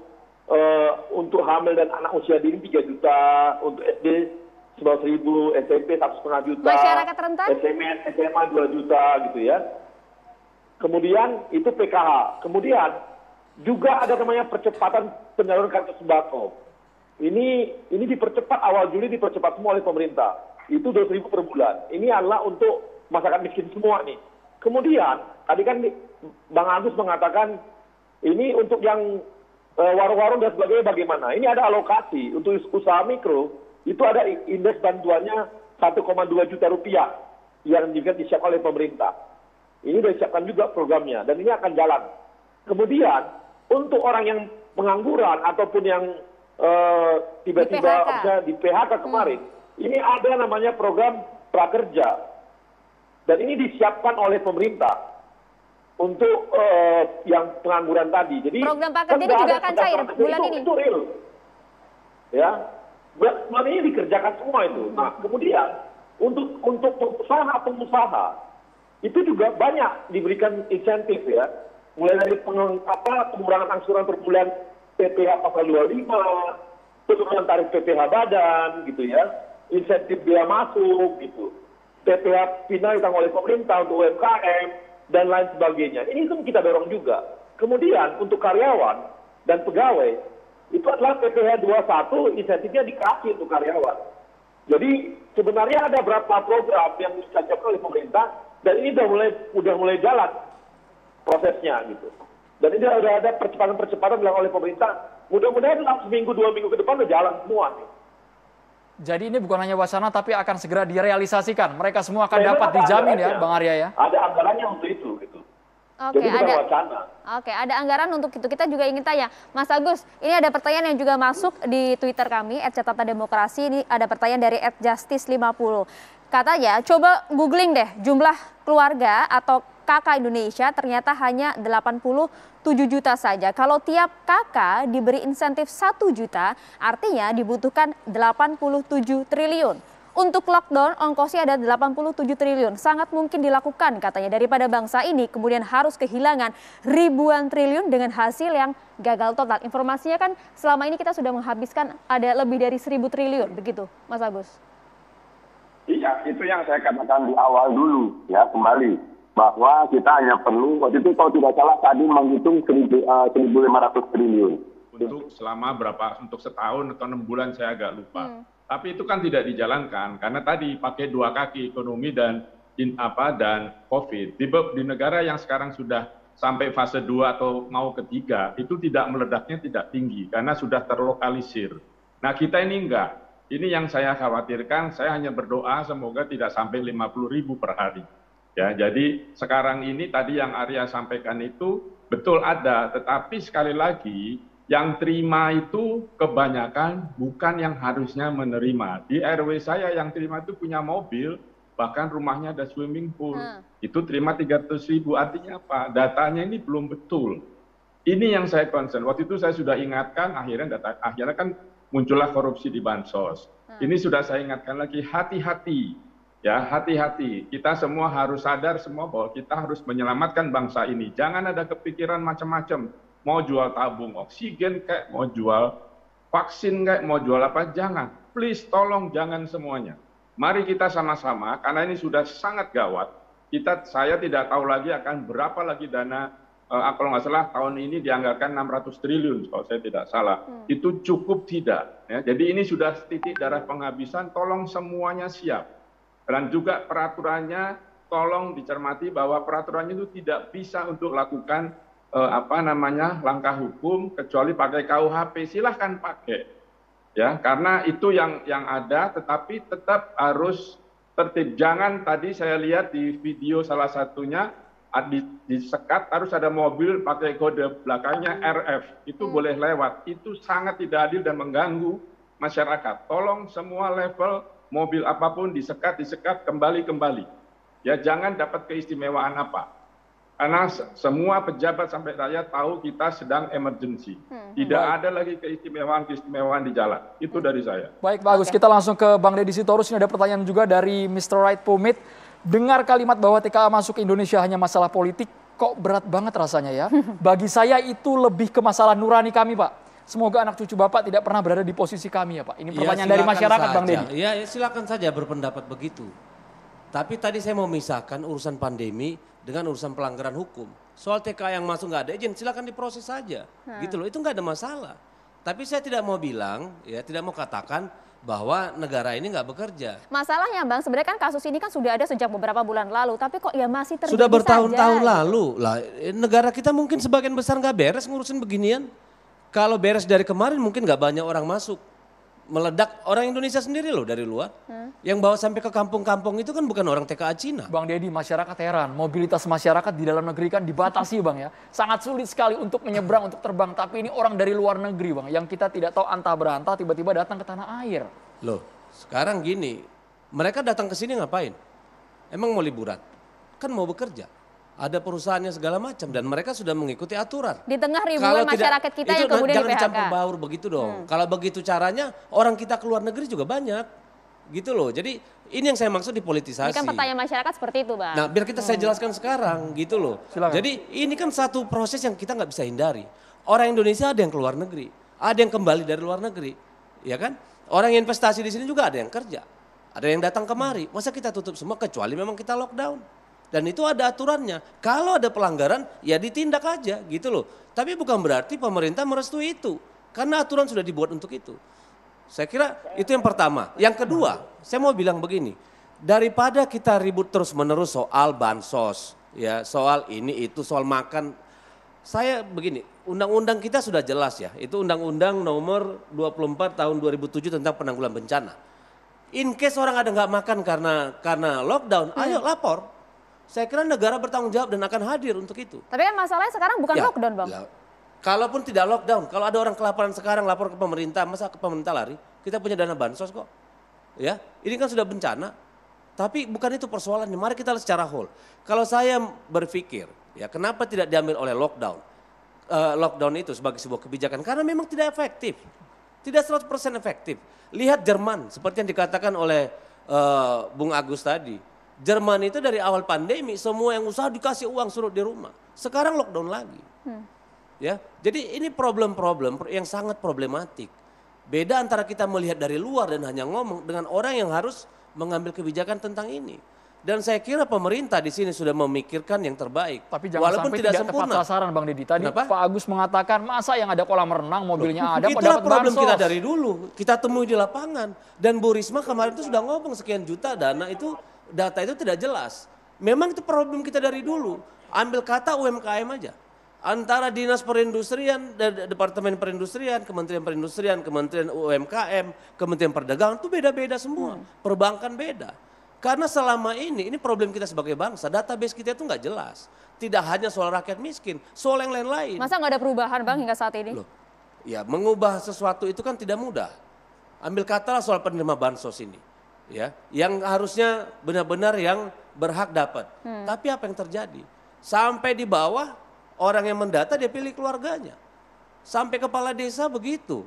untuk hamil dan anak usia dini 3 juta, untuk SD 11.000, SMP 1,5 juta, masyarakat rentan, SMA 2 juta gitu ya. Kemudian itu PKH. Kemudian juga ada namanya percepatan penyaluran kartu sembako. Ini dipercepat awal Juli, dipercepat semua oleh pemerintah. Itu 2.000 per bulan. Ini adalah untuk masyarakat miskin semua nih. Kemudian, tadi kan Bang Agus mengatakan, ini untuk yang warung-warung dan sebagainya bagaimana? Ini ada alokasi untuk usaha mikro, itu ada indeks bantuannya 1,2 juta rupiah yang juga disiapkan oleh pemerintah. Ini sudah disiapkan juga programnya dan ini akan jalan. Kemudian untuk orang yang pengangguran ataupun yang tiba-tiba di PHK kemarin, ini ada namanya program prakerja dan ini disiapkan oleh pemerintah untuk yang pengangguran tadi. Jadi program prakerja ini juga akan cair bulan ini. Itu real, ya. Bulan ini dikerjakan semua itu. Nah, kemudian untuk pengusaha itu juga banyak diberikan insentif ya. Mulai dari pengurangan angsuran per bulan PPh pasal 25, penurunan tarif PPh badan gitu ya, insentif biaya masuk gitu, PPh final ditanggung oleh pemerintah untuk UMKM dan lain sebagainya. Ini kan kita dorong juga. Kemudian untuk karyawan dan pegawai itu adalah PPh 21 insentifnya dikasih untuk karyawan. Jadi sebenarnya ada beberapa program yang disiapkan oleh pemerintah dan ini udah mulai jalan prosesnya gitu. Dan ini udah ada percepatan-percepatan dilakukan oleh pemerintah. Mudah-mudahan dalam seminggu 2 minggu ke depan udah jalan semua nih. Jadi ini bukan hanya wacana tapi akan segera direalisasikan. Mereka semua akan dapat dijamin ya, Bang Arya ya. Ada anggarannya untuk itu gitu. Oke, jadi bukan wacana. Oke, ada anggaran untuk itu. Kita juga ingin tanya, Mas Agus, ini ada pertanyaan yang juga masuk di Twitter kami @catatandemokrasi. Ini ada pertanyaan dari @justice50. Katanya, coba googling deh jumlah keluarga atau kakak Indonesia ternyata hanya 87 juta saja. Kalau tiap kakak diberi insentif 1 juta, artinya dibutuhkan 87 triliun. Untuk lockdown, ongkosnya ada 87 triliun. Sangat mungkin dilakukan katanya daripada bangsa ini kemudian harus kehilangan ribuan triliun dengan hasil yang gagal total. Informasinya kan selama ini kita sudah menghabiskan ada lebih dari 1.000 triliun, begitu Mas Agus? Iya, itu yang saya katakan di awal dulu ya, kembali. Bahwa kita hanya perlu, waktu itu kalau tidak salah tadi menghitung 1.500 triliun. Untuk selama berapa, untuk setahun atau 6 bulan saya agak lupa. Tapi itu kan tidak dijalankan karena tadi pakai dua kaki, ekonomi dan COVID. Di negara yang sekarang sudah sampai fase 2 atau mau ketiga, itu tidak meledaknya tidak tinggi karena sudah terlokalisir. Nah kita ini enggak. Ini yang saya khawatirkan, saya hanya berdoa semoga tidak sampai 50.000 per hari. Ya, jadi sekarang ini tadi yang Arya sampaikan itu betul ada, tetapi sekali lagi yang terima itu kebanyakan bukan yang harusnya menerima. Di RW saya yang terima itu punya mobil, bahkan rumahnya ada swimming pool. Itu terima 300.000, artinya apa? Datanya ini belum betul. Ini yang saya concern. Waktu itu saya sudah ingatkan, akhirnya kan muncullah korupsi di Bansos. Ini sudah saya ingatkan lagi, hati-hati. Ya, hati-hati. Kita semua harus sadar semua bahwa kita harus menyelamatkan bangsa ini. Jangan ada kepikiran macam-macam. Mau jual tabung oksigen kayak, mau jual vaksin kayak, mau jual apa, jangan. Please, tolong jangan semuanya. Mari kita sama-sama, karena ini sudah sangat gawat. Saya tidak tahu lagi akan berapa lagi dana, kalau nggak salah tahun ini dianggarkan 600 triliun, kalau saya tidak salah. Itu cukup tidak. Ya. Jadi ini sudah titik darah penghabisan, tolong semuanya siap. Dan juga peraturannya, tolong dicermati bahwa peraturannya itu tidak bisa untuk lakukan langkah hukum kecuali pakai KUHP, silahkan pakai ya, karena itu yang ada, tetapi tetap harus tertib. Jangan, tadi saya lihat di video salah satunya disekat harus ada mobil pakai kode belakangnya RF, itu boleh lewat, itu sangat tidak adil dan mengganggu masyarakat. Tolong semua level mobil apapun disekat kembali ya, jangan dapat keistimewaan apa. Karena semua pejabat sampai rakyat tahu kita sedang emergency. Tidak ada lagi keistimewaan di jalan. Itu dari saya. Baik, Pak Agus. Kita langsung ke Bang Deddy Sitorus. Ini ada pertanyaan juga dari Mr. Right Pomit. Dengar kalimat bahwa TKA masuk ke Indonesia hanya masalah politik, kok berat banget rasanya ya. Bagi saya itu lebih ke masalah nurani kami, Pak. Semoga anak cucu Bapak tidak pernah berada di posisi kami ya, Pak. Ini pertanyaan dari masyarakat, Bang Deddy. Ya, silakan saja berpendapat begitu. Tapi tadi saya mau misahkan urusan pandemi dengan urusan pelanggaran hukum. Soal TKA yang masuk nggak ada izin, silakan diproses saja. Gitu loh, itu nggak ada masalah. Tapi saya tidak mau bilang, ya tidak mau katakan bahwa negara ini nggak bekerja. Masalahnya Bang, sebenarnya kan kasus ini kan sudah ada sejak beberapa bulan lalu, tapi kok ya masih terjadi sudah bertahun-tahun lalu. Lah, negara kita mungkin sebagian besar nggak beres ngurusin beginian. Kalau beres dari kemarin mungkin nggak banyak orang masuk. meledak orang Indonesia sendiri loh dari luar. Yang bawa sampai ke kampung-kampung itu kan bukan orang TKA Cina. Bang Deddy, masyarakat heran. Mobilitas masyarakat di dalam negeri kan dibatasi Bang ya. Sangat sulit sekali untuk menyeberang, untuk terbang. Tapi ini orang dari luar negeri Bang. Yang kita tidak tahu antah berantah tiba-tiba datang ke tanah air. Loh sekarang gini, mereka datang ke sini ngapain? Emang mau liburan? Kan mau bekerja. Ada perusahaannya segala macam dan mereka sudah mengikuti aturan. Di tengah ribuan masyarakat kita yang kemudian jangan di PHK. campur baur begitu dong. Kalau begitu caranya orang kita keluar negeri juga banyak. Gitu loh. Jadi ini yang saya maksud dipolitisasi. Ini kan pertanyaan masyarakat seperti itu Bang. Nah biar saya jelaskan sekarang gitu loh. Silakan. Jadi ini kan satu proses yang kita nggak bisa hindari. Orang Indonesia ada yang keluar negeri. Ada yang kembali dari luar negeri. Ya kan? Orang yang investasi di sini juga ada yang kerja. Ada yang datang kemari. Masa kita tutup semua kecuali memang kita lockdown. Dan itu ada aturannya. Kalau ada pelanggaran ya ditindak aja gitu loh. Tapi bukan berarti pemerintah merestui itu. Karena aturan sudah dibuat untuk itu. Saya kira itu yang pertama. Yang kedua, saya mau bilang begini. Daripada kita ribut terus menerus soal bansos. Ya, soal ini itu, soal makan. Saya begini, undang-undang kita sudah jelas ya. Itu undang-undang nomor 24 tahun 2007 tentang penanggulangan bencana. In case orang ada nggak makan karena lockdown, ayo lapor. Saya kira negara bertanggung jawab dan akan hadir untuk itu. Tapi kan masalahnya sekarang bukan lockdown Bang. Kalaupun tidak lockdown, kalau ada orang kelaparan sekarang lapor ke pemerintah, masa ke pemerintah lari? Kita punya dana bansos kok. Ya, ini kan sudah bencana. Tapi bukan itu persoalannya, mari kita lihat secara whole. Kalau saya berpikir, ya kenapa tidak diambil oleh lockdown? Lockdown itu sebagai sebuah kebijakan, karena memang tidak efektif. Tidak 100% efektif. Lihat Jerman, seperti yang dikatakan oleh Bung Agus tadi. Jerman itu dari awal pandemi semua yang usaha dikasih uang suruh di rumah. Sekarang lockdown lagi. Ya, jadi ini problem-problem yang sangat problematik. Beda antara kita melihat dari luar dan hanya ngomong dengan orang yang harus mengambil kebijakan tentang ini. Dan saya kira pemerintah di sini sudah memikirkan yang terbaik. Tapi jangan walaupun sampai tidak tepat sempurna. sasaran Bang Deddy. Tadi Kenapa? Pak Agus mengatakan masa yang ada kolam renang mobilnya ada kok Itulah dapat problem bansos. kita dari dulu. Kita temui di lapangan. Dan Bu Risma kemarin itu sudah ngomong sekian juta dana itu, data itu tidak jelas. Memang itu problem kita dari dulu. Ambil kata UMKM aja. Antara Dinas Perindustrian, Departemen Perindustrian, Kementerian Perindustrian, Kementerian UMKM, Kementerian Perdagangan itu beda-beda semua. Perbankan beda. Karena selama ini problem kita sebagai bangsa, database kita itu nggak jelas. Tidak hanya soal rakyat miskin, soal yang lain-lain. Masa nggak ada perubahan Bang hingga saat ini? Loh, ya mengubah sesuatu itu kan tidak mudah. Ambil katalah soal penerima bansos ini. Ya, yang harusnya benar-benar yang berhak dapat. Tapi apa yang terjadi? Sampai di bawah orang yang mendata dia pilih keluarganya. Sampai kepala desa begitu.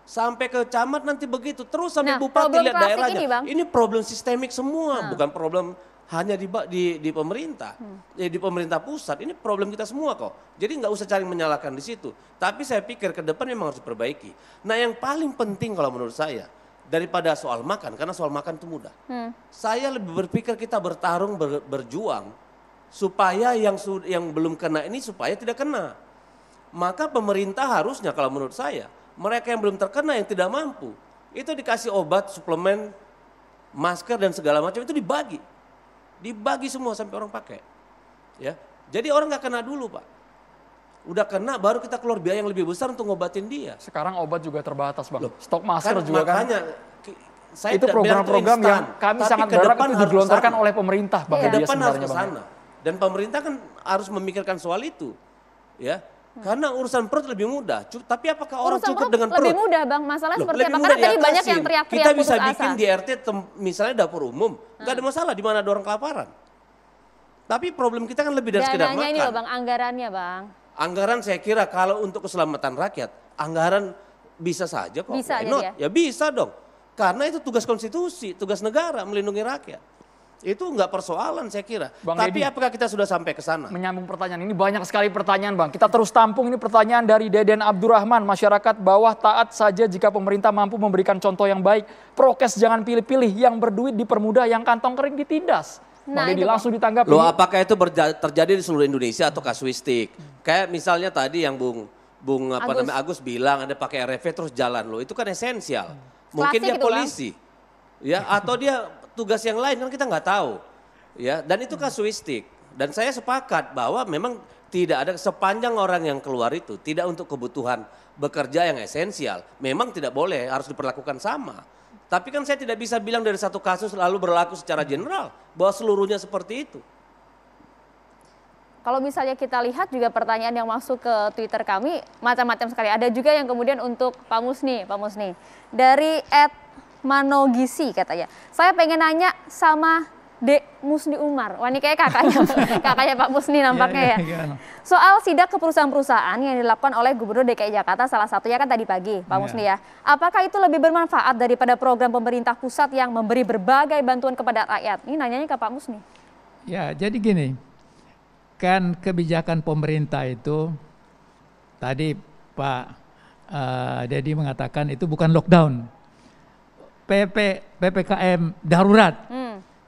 Sampai ke camat nanti begitu. Terus sampai bupati lihat daerahnya. Ini problem sistemik semua, bukan problem hanya di pemerintah. Di pemerintah pusat, ini problem kita semua kok. Jadi nggak usah cari menyalahkan di situ. Tapi saya pikir ke depan memang harus diperbaiki. Nah yang paling penting kalau menurut saya, daripada soal makan, karena soal makan itu mudah. Saya lebih berpikir kita bertarung, berjuang supaya yang belum kena ini supaya tidak kena. Maka pemerintah harusnya kalau menurut saya, mereka yang belum terkena, yang tidak mampu, itu dikasih obat, suplemen, masker dan segala macam itu dibagi. Dibagi semua sampai orang pakai. Ya. Jadi orang nggak kena dulu Pak. Udah kena baru kita keluar biaya yang lebih besar untuk ngobatin dia. Sekarang obat juga terbatas Bang. Stok Kan masker juga makanya, kan. Itu program-program yang kami sangat berharap itu digelontorkan oleh pemerintah Bang. Ke depan harus ke sana. Dan pemerintah kan harus memikirkan soal itu. Ya. Karena urusan perut lebih mudah. Tapi apakah orang cukup dengan perut? Lebih mudah Bang, masalahnya seperti apa? Karena tadi banyak yang teriak-teriak kita bisa putus bikin asa. di RT misalnya dapur umum. Nggak ada masalah di mana ada orang kelaparan. Tapi problem kita kan lebih dari sekedar makan. Dananya ini loh Bang, anggarannya Bang. Anggaran saya kira kalau untuk keselamatan rakyat, anggaran bisa saja kok. Bisa aja ya bisa dong. Karena itu tugas konstitusi, tugas negara melindungi rakyat. Itu enggak persoalan saya kira. Bang Tapi Deddy, apakah kita sudah sampai ke sana? Menyambung pertanyaan ini banyak sekali pertanyaan Bang. Kita terus tampung ini pertanyaan dari Deden Abdurrahman. Masyarakat bawah taat saja jika pemerintah mampu memberikan contoh yang baik. Prokes jangan pilih-pilih, yang berduit dipermudah, yang kantong kering ditindas. Bang Deddy langsung ditanggapi. Loh apakah itu terjadi di seluruh Indonesia atau kasuistik? Kayak misalnya tadi yang Bung Agus bilang ada pakai RFV terus jalan loh. Itu kan esensial. Mungkin dia polisi. Ya, atau dia tugas yang lain kan kita nggak tahu. Ya, dan itu kasuistik. Dan saya sepakat bahwa memang Tidak ada, sepanjang orang yang keluar itu tidak untuk kebutuhan bekerja yang esensial, memang tidak boleh, harus diperlakukan sama. Tapi kan saya tidak bisa bilang dari satu kasus lalu berlaku secara general bahwa seluruhnya seperti itu. Kalau misalnya kita lihat juga pertanyaan yang masuk ke Twitter kami macam-macam sekali. Ada juga yang kemudian untuk Pak Musni. Dari @manogisi katanya, saya pengen nanya sama Dek Musni Umar. Wah ini kayak kakaknya Pak Musni nampaknya ya. Soal sidak ke perusahaan-perusahaan yang dilakukan oleh Gubernur DKI Jakarta, salah satunya kan tadi pagi Pak Musni ya. Apakah itu lebih bermanfaat daripada program pemerintah pusat yang memberi berbagai bantuan kepada rakyat? Ini nanyanya ke Pak Musni. Ya jadi gini, kan kebijakan pemerintah itu tadi Pak Dedi mengatakan itu bukan lockdown, PPKM darurat.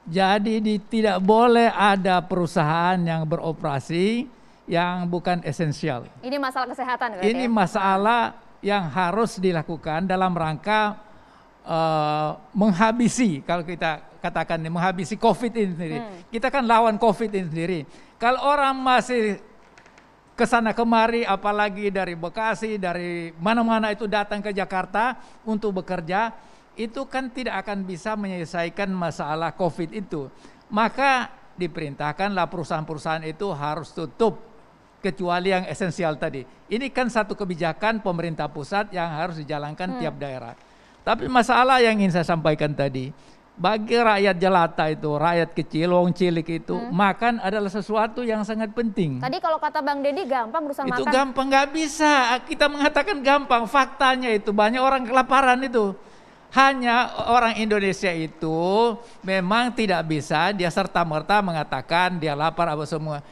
Jadi tidak boleh ada perusahaan yang beroperasi yang bukan esensial. Ini masalah kesehatan berarti. Ini masalah yang harus dilakukan dalam rangka menghabisi, kalau kita katakan menghabisi COVID ini sendiri. Kita kan lawan COVID ini sendiri. Kalau orang masih kesana kemari, apalagi dari Bekasi, dari mana-mana itu datang ke Jakarta untuk bekerja, itu kan tidak akan bisa menyelesaikan masalah COVID itu. Maka diperintahkanlah perusahaan-perusahaan itu harus tutup kecuali yang esensial tadi. Ini kan satu kebijakan pemerintah pusat yang harus dijalankan tiap daerah. Tapi masalah yang ingin saya sampaikan tadi, bagi rakyat jelata itu, rakyat kecil, wong cilik itu, makan adalah sesuatu yang sangat penting. Tadi kalau kata Bang Dedi gampang urusan makan. Itu gampang, nggak bisa. Kita mengatakan gampang, faktanya itu banyak orang kelaparan itu. Hanya orang Indonesia itu memang tidak bisa dia serta-merta mengatakan dia lapar apa semua.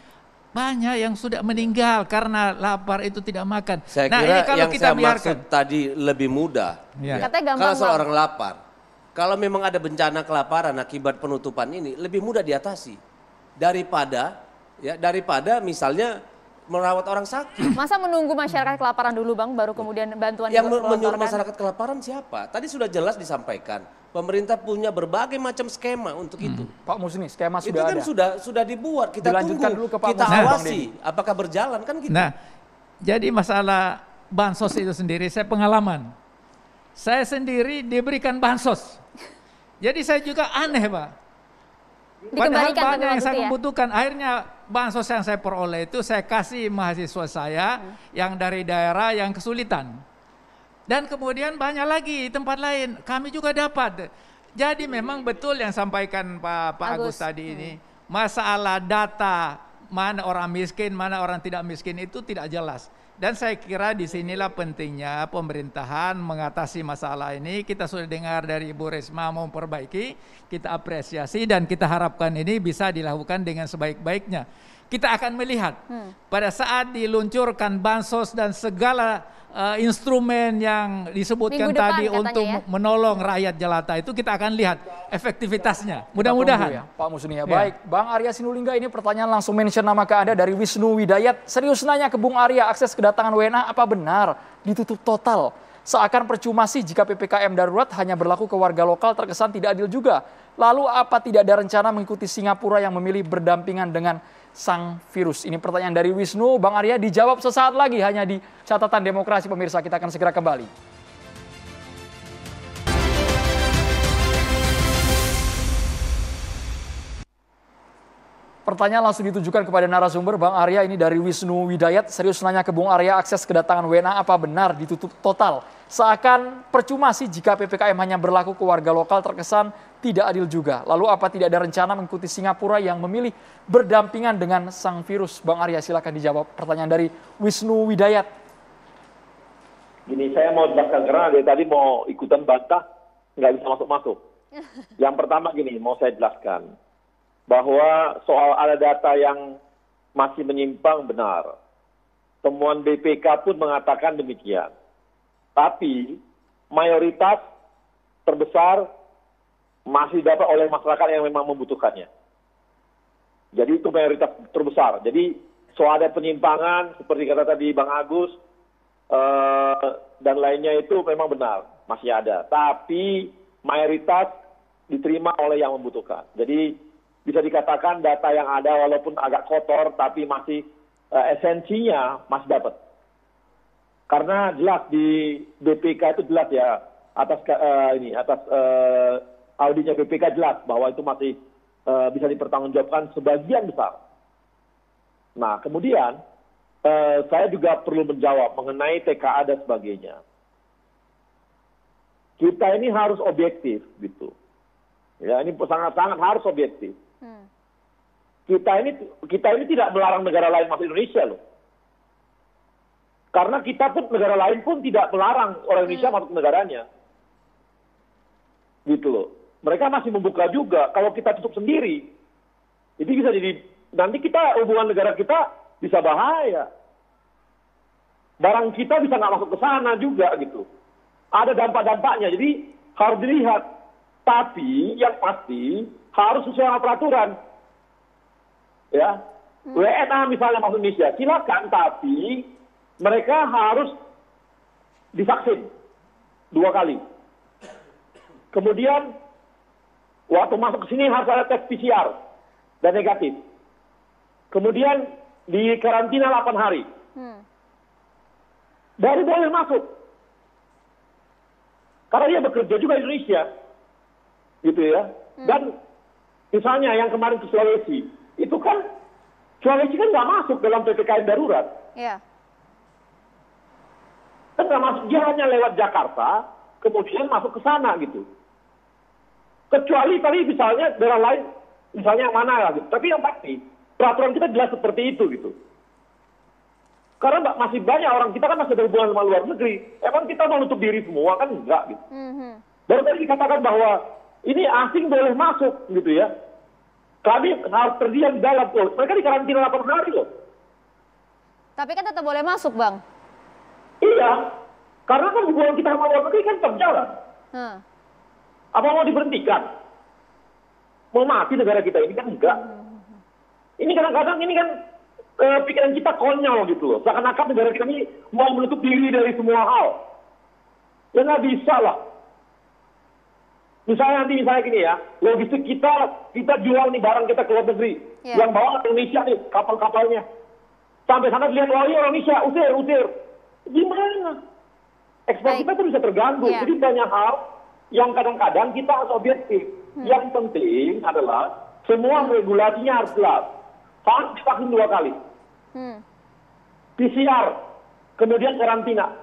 Banyak yang sudah meninggal karena lapar itu tidak makan. Saya nah, kira ini kalau yang kita saya biarkan maksud tadi lebih mudah. Ya. Kalau seorang lapar, kalau memang ada bencana kelaparan akibat penutupan ini, lebih mudah diatasi daripada misalnya merawat orang sakit. Masa menunggu masyarakat kelaparan dulu Bang, baru kemudian bantuan yang menyuruh masyarakat kelaparan siapa? Tadi sudah jelas disampaikan. Pemerintah punya berbagai macam skema untuk itu. Pak Musni, skema itu sudah kan ada. sudah dibuat. Kita Dilanjutkan tunggu, dulu ke Pak kita Musni. awasi apakah berjalan kan gitu. Nah, jadi masalah bansos itu sendiri saya pengalaman. Saya sendiri diberikan bansos. Jadi saya juga aneh, Pak. Padahal banyak yang saya membutuhkan. Akhirnya bansos yang saya peroleh itu saya kasih mahasiswa saya yang dari daerah yang kesulitan. Dan kemudian banyak lagi tempat lain. Kami juga dapat. Jadi memang betul yang sampaikan Pak Agus tadi ini. Masalah data mana orang miskin, mana orang tidak miskin itu tidak jelas. Dan saya kira disinilah pentingnya pemerintahan mengatasi masalah ini. Kita sudah dengar dari Ibu Risma memperbaiki, kita apresiasi dan kita harapkan ini bisa dilakukan dengan sebaik-baiknya. Kita akan melihat pada saat diluncurkan bansos dan segala instrumen yang disebutkan tadi untuk menolong rakyat jelata itu, kita akan lihat efektivitasnya. Mudah-mudahan. Ya, Pak Musni ya. Baik, Bang Arya Sinulinga, ini pertanyaan langsung mention nama ke Anda dari Wisnu Widayat. Serius nanya ke Bung Arya, akses kedatangan WNA apa benar ditutup total? Seakan percuma sih jika PPKM darurat hanya berlaku ke warga lokal, terkesan tidak adil juga. Lalu apa tidak ada rencana mengikuti Singapura yang memilih berdampingan dengan sang virus? Ini pertanyaan dari Wisnu. Bang Arya dijawab sesaat lagi hanya di Catatan Demokrasi. Pemirsa, kita akan segera kembali. Pertanyaan langsung ditujukan kepada narasumber. Bang Arya, ini dari Wisnu Widayat. Serius nanya ke Bung Arya, akses kedatangan WNA apa benar ditutup total? Seakan percuma sih jika PPKM hanya berlaku ke warga lokal, terkesan tidak adil juga. Lalu apa tidak ada rencana mengikuti Singapura yang memilih berdampingan dengan sang virus? Bang Arya, silakan dijawab. Pertanyaan dari Wisnu Widayat. Gini, saya mau jelaskan karena dari tadi mau ikutan bantah, nggak bisa masuk-masuk. Yang pertama gini, mau saya jelaskan. Bahwa soal ada data yang masih menyimpang benar. Temuan BPK pun mengatakan demikian. Tapi mayoritas terbesar masih dapat oleh masyarakat yang memang membutuhkannya. Jadi itu mayoritas terbesar. Jadi soal ada penyimpangan seperti kata tadi Bang Agus dan lainnya itu memang benar, masih ada. Tapi mayoritas diterima oleh yang membutuhkan. Jadi bisa dikatakan data yang ada walaupun agak kotor tapi masih esensinya masih dapat. Karena jelas di BPK itu jelas ya, atas auditnya BPK jelas bahwa itu masih bisa dipertanggungjawabkan sebagian besar. Nah, kemudian saya juga perlu menjawab mengenai TKA dan sebagainya. Kita ini harus objektif gitu. Ya, ini sangat-sangat harus objektif. Kita ini tidak melarang negara lain masuk Indonesia loh. Karena kita pun negara lain pun tidak melarang orang Indonesia masuk ke negaranya. Gitu loh. Mereka masih membuka juga. Kalau kita tutup sendiri, itu bisa jadi nanti kita hubungan negara kita bisa bahaya. Barang kita bisa nggak masuk ke sana juga gitu. Ada dampak-dampaknya. Jadi harus dilihat. Tapi yang pasti harus sesuai dengan peraturan. Ya, WNA misalnya masuk Indonesia, silakan, tapi mereka harus divaksin 2 kali. Kemudian waktu masuk ke sini harus ada tes PCR dan negatif. Kemudian di karantina 8 hari. Baru boleh masuk. Karena dia bekerja juga di Indonesia. Gitu ya. Dan misalnya yang kemarin ke Sulawesi, itu kan Sulawesi kan nggak masuk dalam PPKM darurat. Iya. Kan nggak masuk, dia hanya lewat Jakarta, kemudian masuk ke sana gitu. Kecuali tadi misalnya daerah lain, misalnya yang mana lah gitu. Tapi yang pasti, peraturan kita jelas seperti itu gitu. Karena masih banyak orang kita kan masih ada hubungan sama luar negeri. Emang kita mau nutup diri semua kan enggak gitu. Baru tadi dikatakan bahwa ini asing boleh masuk gitu ya. Kami harus terdiam di dalam. Mereka di karantina 8 hari loh. Tapi kan tetap boleh masuk, Bang. Iya. Karena kan hubungan kita sama luar negeri kan tetap jalan. Apa mau diberhentikan? Mau mati negara kita ini kan enggak. Ini kadang-kadang ini kan pikiran kita konyol gitu loh. Seakan-akan negara kita ini mau menutup diri dari semua hal. Ya nggak bisa lah. Misalnya gini ya, logistik kita jual nih barang kita ke luar negeri. Yang bawa ke Indonesia nih, kapal-kapalnya. Sampai sana dilihat, oh iya Indonesia, usir. Gimana? Ekspor kita tuh bisa terganggu. Jadi banyak hal yang kadang-kadang kita harus objektif. Yang penting adalah semua regulasinya harus jelas. Vaksin 2 kali. PCR, kemudian karantina.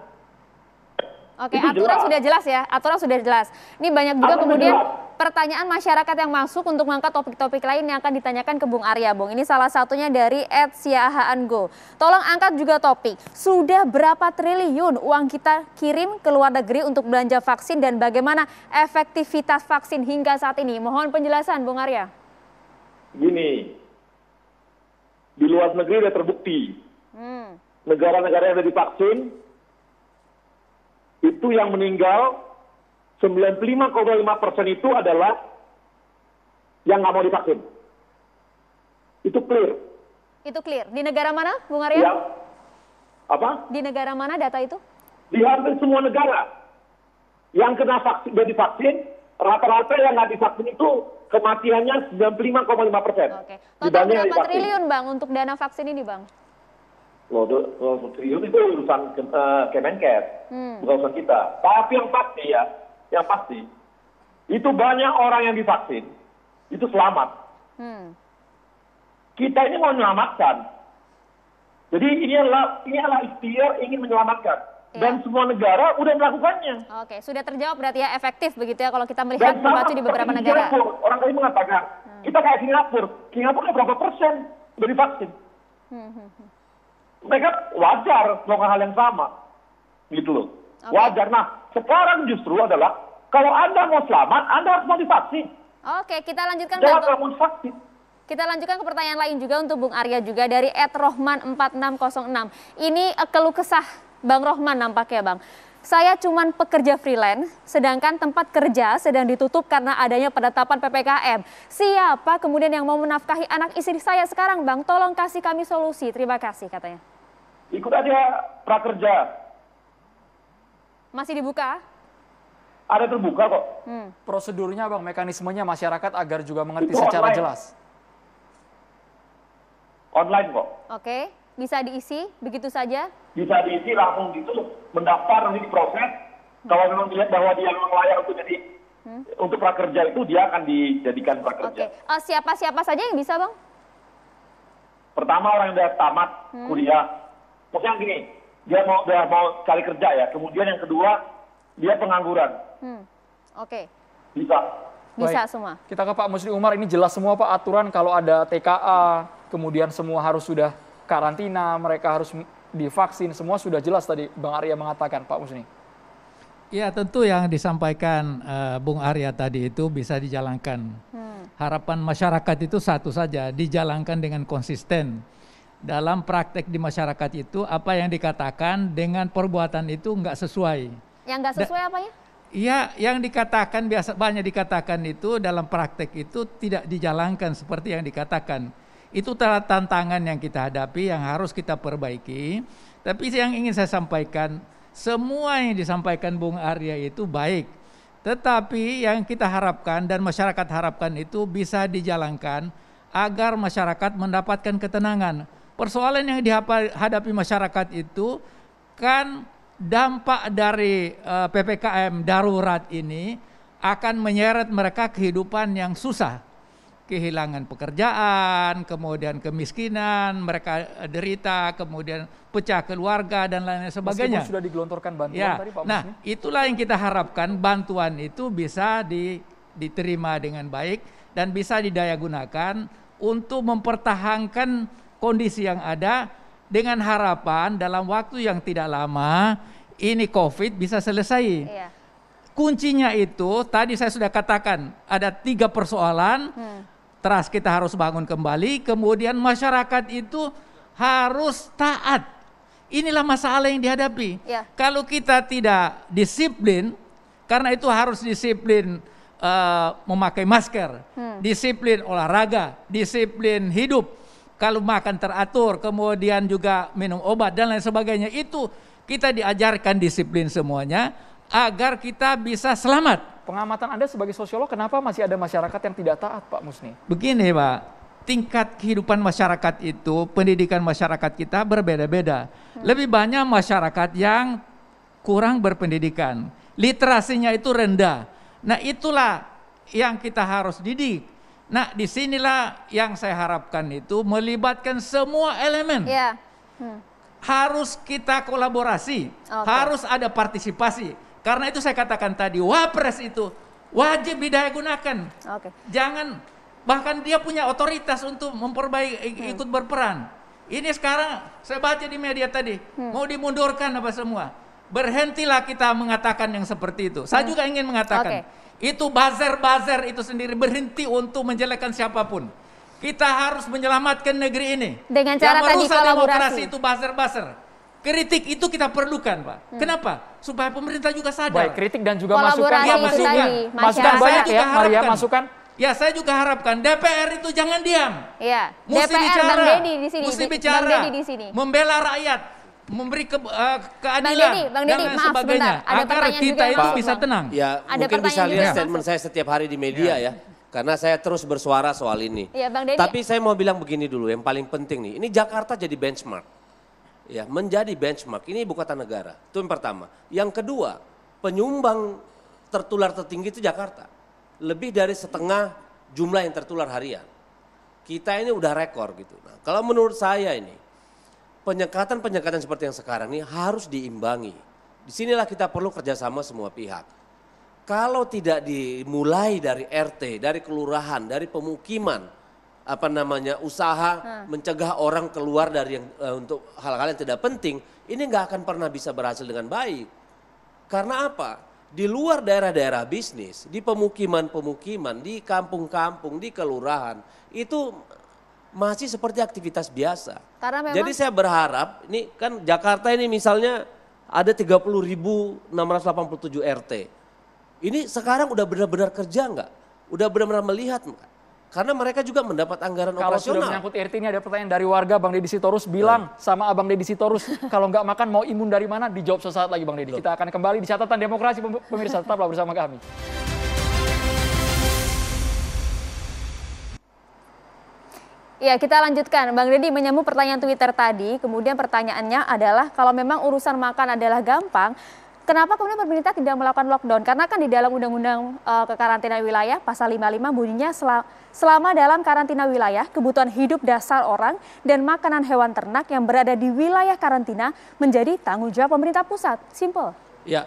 Oke, aturan sudah jelas ya, aturan sudah jelas. Ini banyak juga kemudian pertanyaan masyarakat yang masuk untuk mengangkat topik-topik lain yang akan ditanyakan ke Bung Arya, Bung. Ini salah satunya dari @siahaango. Tolong angkat juga topik, sudah berapa triliun uang kita kirim ke luar negeri untuk belanja vaksin dan bagaimana efektivitas vaksin hingga saat ini? Mohon penjelasan, Bung Arya. Gini, di luar negeri sudah terbukti, negara-negara yang sudah divaksin, itu yang meninggal 95,5% itu adalah yang nggak mau divaksin. Itu clear. Itu clear. Di negara mana, Bung Arya? Ya. Apa? Di negara mana data itu? Di hampir semua negara. Yang kena vaksin, sudah divaksin, rata-rata yang nggak divaksin itu kematiannya 95,5%. Oke. Total berapa triliun, Bang, untuk dana vaksin ini, Bang? Loh, triliun itu urusan Kemenkes, bukan urusan kita. Tapi yang pasti, itu banyak orang yang divaksin, itu selamat. Kita ini mau menyelamatkan. Jadi ini adalah ikhtiar ingin menyelamatkan. Dan semua negara udah melakukannya. Oke, sudah terjawab berarti ya, efektif begitu ya kalau kita melihat membaca di beberapa negara. Orang tadi mengatakan, kita kayak Singapura berapa persen udah divaksin? Mereka wajar melakukan hal yang sama, gitu loh. Wajar. Nah, sekarang justru adalah kalau Anda mau selamat, Anda harus mau divaksin. Oke, kita lanjutkan. Jangan mau divaksin. Kita lanjutkan ke pertanyaan lain juga untuk Bung Arya juga dari @rohman4606. Ini keluh kesah Bang Rohman nampaknya, Bang. Saya cuman pekerja freelance, sedangkan tempat kerja sedang ditutup karena adanya penetapan PPKM. Siapa kemudian yang mau menafkahi anak istri saya sekarang, Bang? Tolong kasih kami solusi. Terima kasih, katanya. Ikut aja prakerja. Masih dibuka? Ada terbuka kok. Prosedurnya, Bang, mekanismenya masyarakat agar juga mengerti itu secara online. jelas. Online kok. Oke. bisa diisi begitu saja? Bisa diisi langsung gitu, mendaftar nanti diproses. Kalau memang dilihat bahwa dia memang layak untuk jadi untuk prakerja itu, dia akan dijadikan prakerja. Siapa-siapa saja yang bisa, Bang? Pertama orang yang udah tamat kuliah. Maksudnya gini, dia udah mau cari kerja ya. Kemudian yang kedua, dia pengangguran. Bisa. Bisa Baik. semua. Kita ke Pak Musni Umar, ini jelas semua Pak aturan kalau ada TKA, kemudian semua harus sudah karantina, mereka harus divaksin, semua sudah jelas tadi Bang Arya mengatakan, Pak Musni. Ya tentu yang disampaikan Bung Arya tadi itu bisa dijalankan. Harapan masyarakat itu satu saja, dijalankan dengan konsisten. Dalam praktek di masyarakat itu apa yang dikatakan dengan perbuatan itu nggak sesuai. Yang nggak sesuai apanya? Iya, yang dikatakan banyak dikatakan itu dalam praktek itu tidak dijalankan seperti yang dikatakan. Itu tantangan yang kita hadapi, yang harus kita perbaiki. Tapi yang ingin saya sampaikan, semua yang disampaikan Bung Arya itu baik. Tetapi yang kita harapkan dan masyarakat harapkan itu bisa dijalankan agar masyarakat mendapatkan ketenangan. Persoalan yang dihadapi masyarakat itu kan dampak dari PPKM darurat ini akan menyeret mereka kehidupan yang susah. Kehilangan pekerjaan, kemudian kemiskinan, mereka derita, kemudian pecah keluarga dan lain sebagainya. Meskipun sudah digelontorkan bantuan ya. tadi Pak Musni. Nah, itulah yang kita harapkan, bantuan itu bisa diterima dengan baik dan bisa didayagunakan untuk mempertahankan kondisi yang ada dengan harapan dalam waktu yang tidak lama ini COVID bisa selesai. Iya. Kuncinya itu tadi saya sudah katakan ada 3 persoalan. Trust kita harus bangun kembali, kemudian masyarakat itu harus taat. Inilah masalah yang dihadapi. Ya. Kalau kita tidak disiplin, karena itu harus disiplin memakai masker, disiplin olahraga, disiplin hidup. Kalau makan teratur, kemudian juga minum obat dan lain sebagainya, itu kita diajarkan disiplin semuanya agar kita bisa selamat. Pengamatan Anda sebagai sosiolog, kenapa masih ada masyarakat yang tidak taat, Pak Musni? Begini Pak, tingkat kehidupan masyarakat itu, pendidikan masyarakat kita berbeda-beda. Lebih banyak masyarakat yang kurang berpendidikan, literasinya itu rendah. Nah itulah yang kita harus didik. Nah disinilah yang saya harapkan itu melibatkan semua elemen. Ya. Harus kita kolaborasi, harus ada partisipasi. Karena itu saya katakan tadi, Wapres itu wajib didayagunakan. Jangan, bahkan dia punya otoritas untuk memperbaiki, ikut berperan. Ini sekarang saya baca di media tadi, mau dimundurkan apa semua. Berhentilah kita mengatakan yang seperti itu. Saya juga ingin mengatakan, itu buzzer itu sendiri berhenti untuk menjelekkan siapapun. Kita harus menyelamatkan negeri ini. Dengan cara tadi kolaborasi. Yang merusak demokrasi itu buzzer. Kritik itu kita perlukan, Pak. Kenapa? Supaya pemerintah juga sadar. Baik, kritik dan juga masukan. Ya, masukan banyak ya, Maria, masukan. Ya, saya juga harapkan DPR itu jangan diam. Iya. Mesti DPR, bicara. Bang Deddy di sini. Mesti bicara. Bang Deddy di sini. Membela rakyat, memberi keadilan Bang Deddy, dan maaf sebagainya. sebentar. Ada agar pertanyaan kita juga itu masuk, bisa Bang. tenang. Ya, Ada mungkin bisa pertanyaan lihat juga statement saya setiap hari di media ya. Karena saya terus bersuara soal ini. Iya, Bang Deddy. Tapi saya mau bilang begini dulu, yang paling penting nih. Ini Jakarta jadi benchmark. Ya, menjadi benchmark. Ini ibu kota negara. Itu yang pertama. Yang kedua, penyumbang tertular tertinggi itu Jakarta. Lebih dari setengah jumlah yang tertular harian. Kita ini udah rekor gitu. Nah, kalau menurut saya ini, penyekatan seperti yang sekarang ini harus diimbangi. Disinilah kita perlu kerjasama semua pihak. Kalau tidak dimulai dari RT, dari kelurahan, dari pemukiman, usaha mencegah orang keluar dari yang untuk hal-hal yang tidak penting, ini nggak akan pernah bisa berhasil dengan baik. Karena apa? Di luar daerah-daerah bisnis, di pemukiman-pemukiman, di kampung-kampung, di kelurahan, itu masih seperti aktivitas biasa. Karena memang... Jadi saya berharap, ini kan Jakarta ini misalnya ada 30.687 RT. Ini sekarang udah benar-benar kerja nggak? Udah benar-benar melihat nggak? Karena mereka juga mendapat anggaran kalau operasional. Kalau sudah menyangkut RT ini ada pertanyaan dari warga, Bang Deddy Sitorus bilang sama Abang Deddy Sitorus, kalau nggak makan mau imun dari mana? Dijawab sesaat lagi Bang Deddy. Kita akan kembali di Catatan Demokrasi, pemirsa, tetaplah bersama kami. Ya, kita lanjutkan. Bang Deddy menyambung pertanyaan Twitter tadi, kemudian pertanyaannya adalah kalau memang urusan makan adalah gampang, kenapa kemudian pemerintah tidak melakukan lockdown? Karena kan di dalam Undang-Undang Kekarantinaan Wilayah pasal 55 bunyinya selama dalam karantina wilayah, kebutuhan hidup dasar orang dan makanan hewan ternak yang berada di wilayah karantina menjadi tanggung jawab pemerintah pusat. Simple. Ya,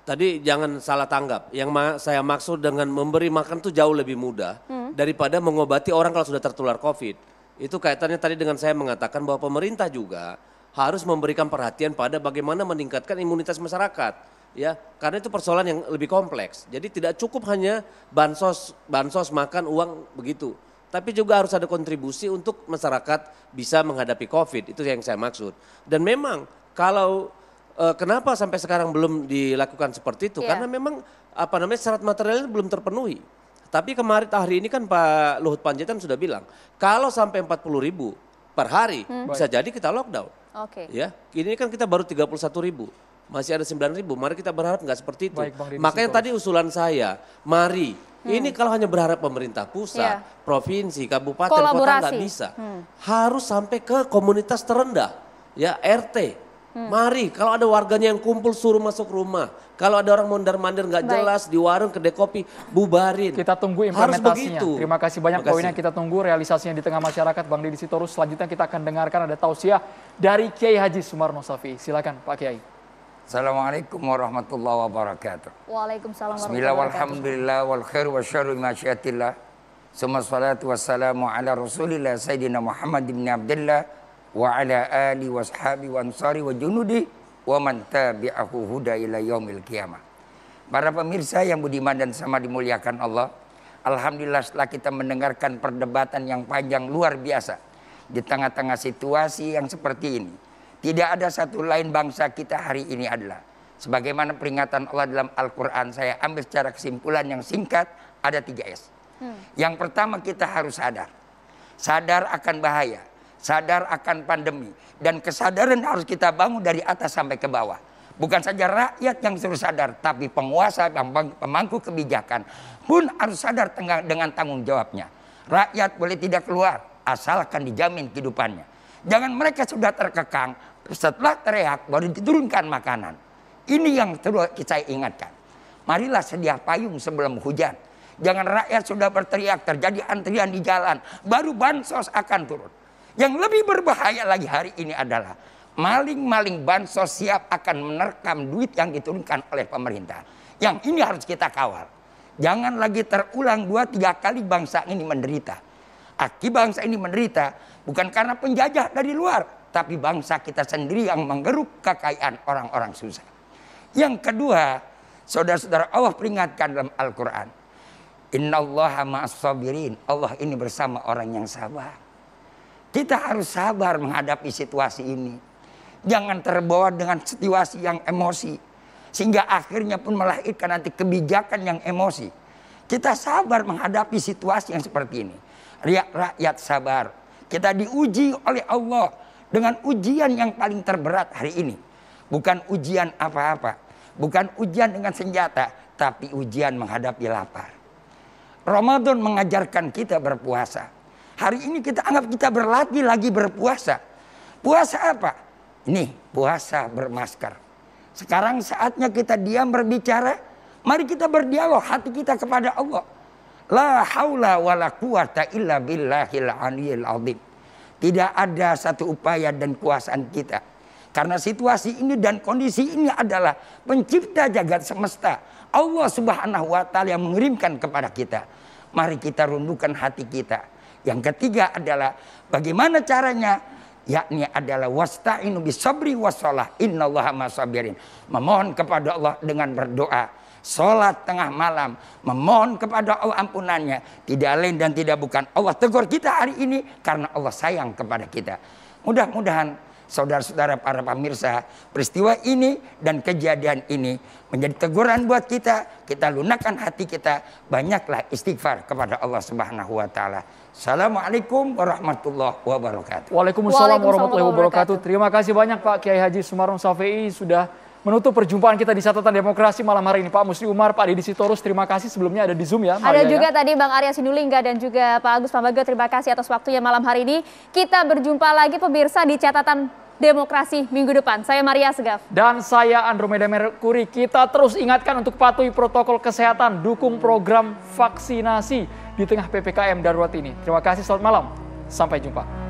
tadi jangan salah tanggap. Yang saya maksud dengan memberi makan itu jauh lebih mudah daripada mengobati orang kalau sudah tertular COVID. Itu kaitannya tadi dengan saya mengatakan bahwa pemerintah juga harus memberikan perhatian pada bagaimana meningkatkan imunitas masyarakat. Ya, karena itu persoalan yang lebih kompleks. Jadi tidak cukup hanya bansos makan uang begitu. Tapi juga harus ada kontribusi untuk masyarakat bisa menghadapi COVID. Itu yang saya maksud. Dan memang kalau kenapa sampai sekarang belum dilakukan seperti itu? Karena memang syarat materialnya belum terpenuhi. Tapi kemarin hari ini kan Pak Luhut Panjaitan sudah bilang, kalau sampai 40.000 per hari bisa jadi kita lockdown. Ya, ini kan kita baru 31.000, masih ada 9.000. Mari kita berharap nggak seperti itu. Makanya tadi usulan saya, mari ini kalau hanya berharap pemerintah pusat, provinsi, kabupaten, kota nggak bisa, harus sampai ke komunitas terendah, ya RT. Mari, kalau ada warganya yang kumpul suruh masuk rumah. Kalau ada orang mondar-mandir nggak jelas di warung, kedai kopi, bubarin. Kita tunggu implementasinya. Terima kasih banyak poinnya, kita tunggu realisasinya di tengah masyarakat. Bang Deddy Sitorus, selanjutnya kita akan dengarkan ada tausiah dari Kiai Haji Sumarno Shafi'i. Silakan Pak Kiai. Assalamualaikum warahmatullahi wabarakatuh. Waalaikumsalam warahmatullahi Bismillah walhamdulillah wal khairu wa syarru masyiatillah. Summa salatu wassalamu ala rasulillah Sayyidina Muhammad bin Abdullah wa ala ali wa sahabi wa ansari wa junudi wa man tabi'ahu huda ila yaumil qiyamah. Para pemirsa yang budiman dan sama dimuliakan Allah, alhamdulillah setelah kita mendengarkan perdebatan yang panjang luar biasa di tengah-tengah situasi yang seperti ini, tidak ada satu lain bangsa kita hari ini adalah sebagaimana peringatan Allah dalam Al-Qur'an. Saya ambil secara kesimpulan yang singkat, ada 3S. Yang pertama, kita harus sadar akan bahaya, sadar akan pandemi, dan kesadaran harus kita bangun dari atas sampai ke bawah. Bukan saja rakyat yang suruh sadar, tapi penguasa, pemangku kebijakan pun harus sadar dengan tanggung jawabnya. Rakyat boleh tidak keluar, asalkan dijamin kehidupannya. Jangan mereka sudah terkekang, setelah teriak baru diturunkan makanan. Ini yang terus saya ingatkan. Marilah sedia payung sebelum hujan. Jangan rakyat sudah berteriak, terjadi antrian di jalan, baru bansos akan turun. Yang lebih berbahaya lagi hari ini adalah maling-maling bansos siap akan menerkam duit yang diturunkan oleh pemerintah. Yang ini harus kita kawal. Jangan lagi terulang 2-3 kali bangsa ini menderita. Akibat bangsa ini menderita bukan karena penjajah dari luar, tapi bangsa kita sendiri yang menggeruk kekayaan orang-orang susah. Yang kedua, saudara-saudara, Allah peringatkan dalam Al-Quran, Innallaha ma'as sabirin. Allah ini bersama orang yang sabar. Kita harus sabar menghadapi situasi ini. Jangan terbawa dengan situasi yang emosi, sehingga akhirnya pun melahirkan nanti kebijakan yang emosi. Kita sabar menghadapi situasi yang seperti ini. Rakyat sabar. Kita diuji oleh Allah dengan ujian yang paling terberat hari ini. Bukan ujian apa-apa. Bukan ujian dengan senjata, tapi ujian menghadapi lapar. Ramadan mengajarkan kita berpuasa. Hari ini kita anggap kita berlatih lagi berpuasa. Puasa apa? Ini puasa bermasker. Sekarang saatnya kita diam berbicara. Mari kita berdialog hati kita kepada Allah. La haula wa la quwata illa billahil aliyil azim. Tidak ada satu upaya dan kuasaan kita. Karena situasi ini dan kondisi ini adalah pencipta jagat semesta. Allah Subhanahu wa ta'ala yang mengirimkan kepada kita. Mari kita rundukkan hati kita. Yang ketiga adalah bagaimana caranya, yakni adalah wasta'inu bisabri wassalah innallaha masabirin. Memohon kepada Allah dengan berdoa, salat tengah malam, memohon kepada Allah ampunannya. Tidak lain dan tidak bukan Allah tegur kita hari ini karena Allah sayang kepada kita. Mudah-mudahan saudara-saudara para pemirsa, peristiwa ini dan kejadian ini menjadi teguran buat kita. Kita lunakkan hati kita, banyaklah istighfar kepada Allah Subhanahu wa taala. Assalamualaikum warahmatullahi wabarakatuh. Waalaikumsalam warahmatullahi wabarakatuh. Terima kasih banyak Pak Kiai Haji Sumarno Shafi'i sudah menutup perjumpaan kita di Catatan Demokrasi malam hari ini. Pak Musli Umar, Pak Deddy Sitorus, terima kasih sebelumnya ada di Zoom ya. Ada juga tadi Bang Arya Sinulinga dan juga Pak Agus Pambagio, terima kasih atas waktunya malam hari ini. Kita berjumpa lagi pemirsa di Catatan Demokrasi minggu depan. Saya Maria Segaf. Dan saya Andromeda Merkuri. Kita terus ingatkan untuk patuhi protokol kesehatan, dukung program vaksinasi di tengah PPKM darurat ini. Terima kasih, selamat malam. Sampai jumpa.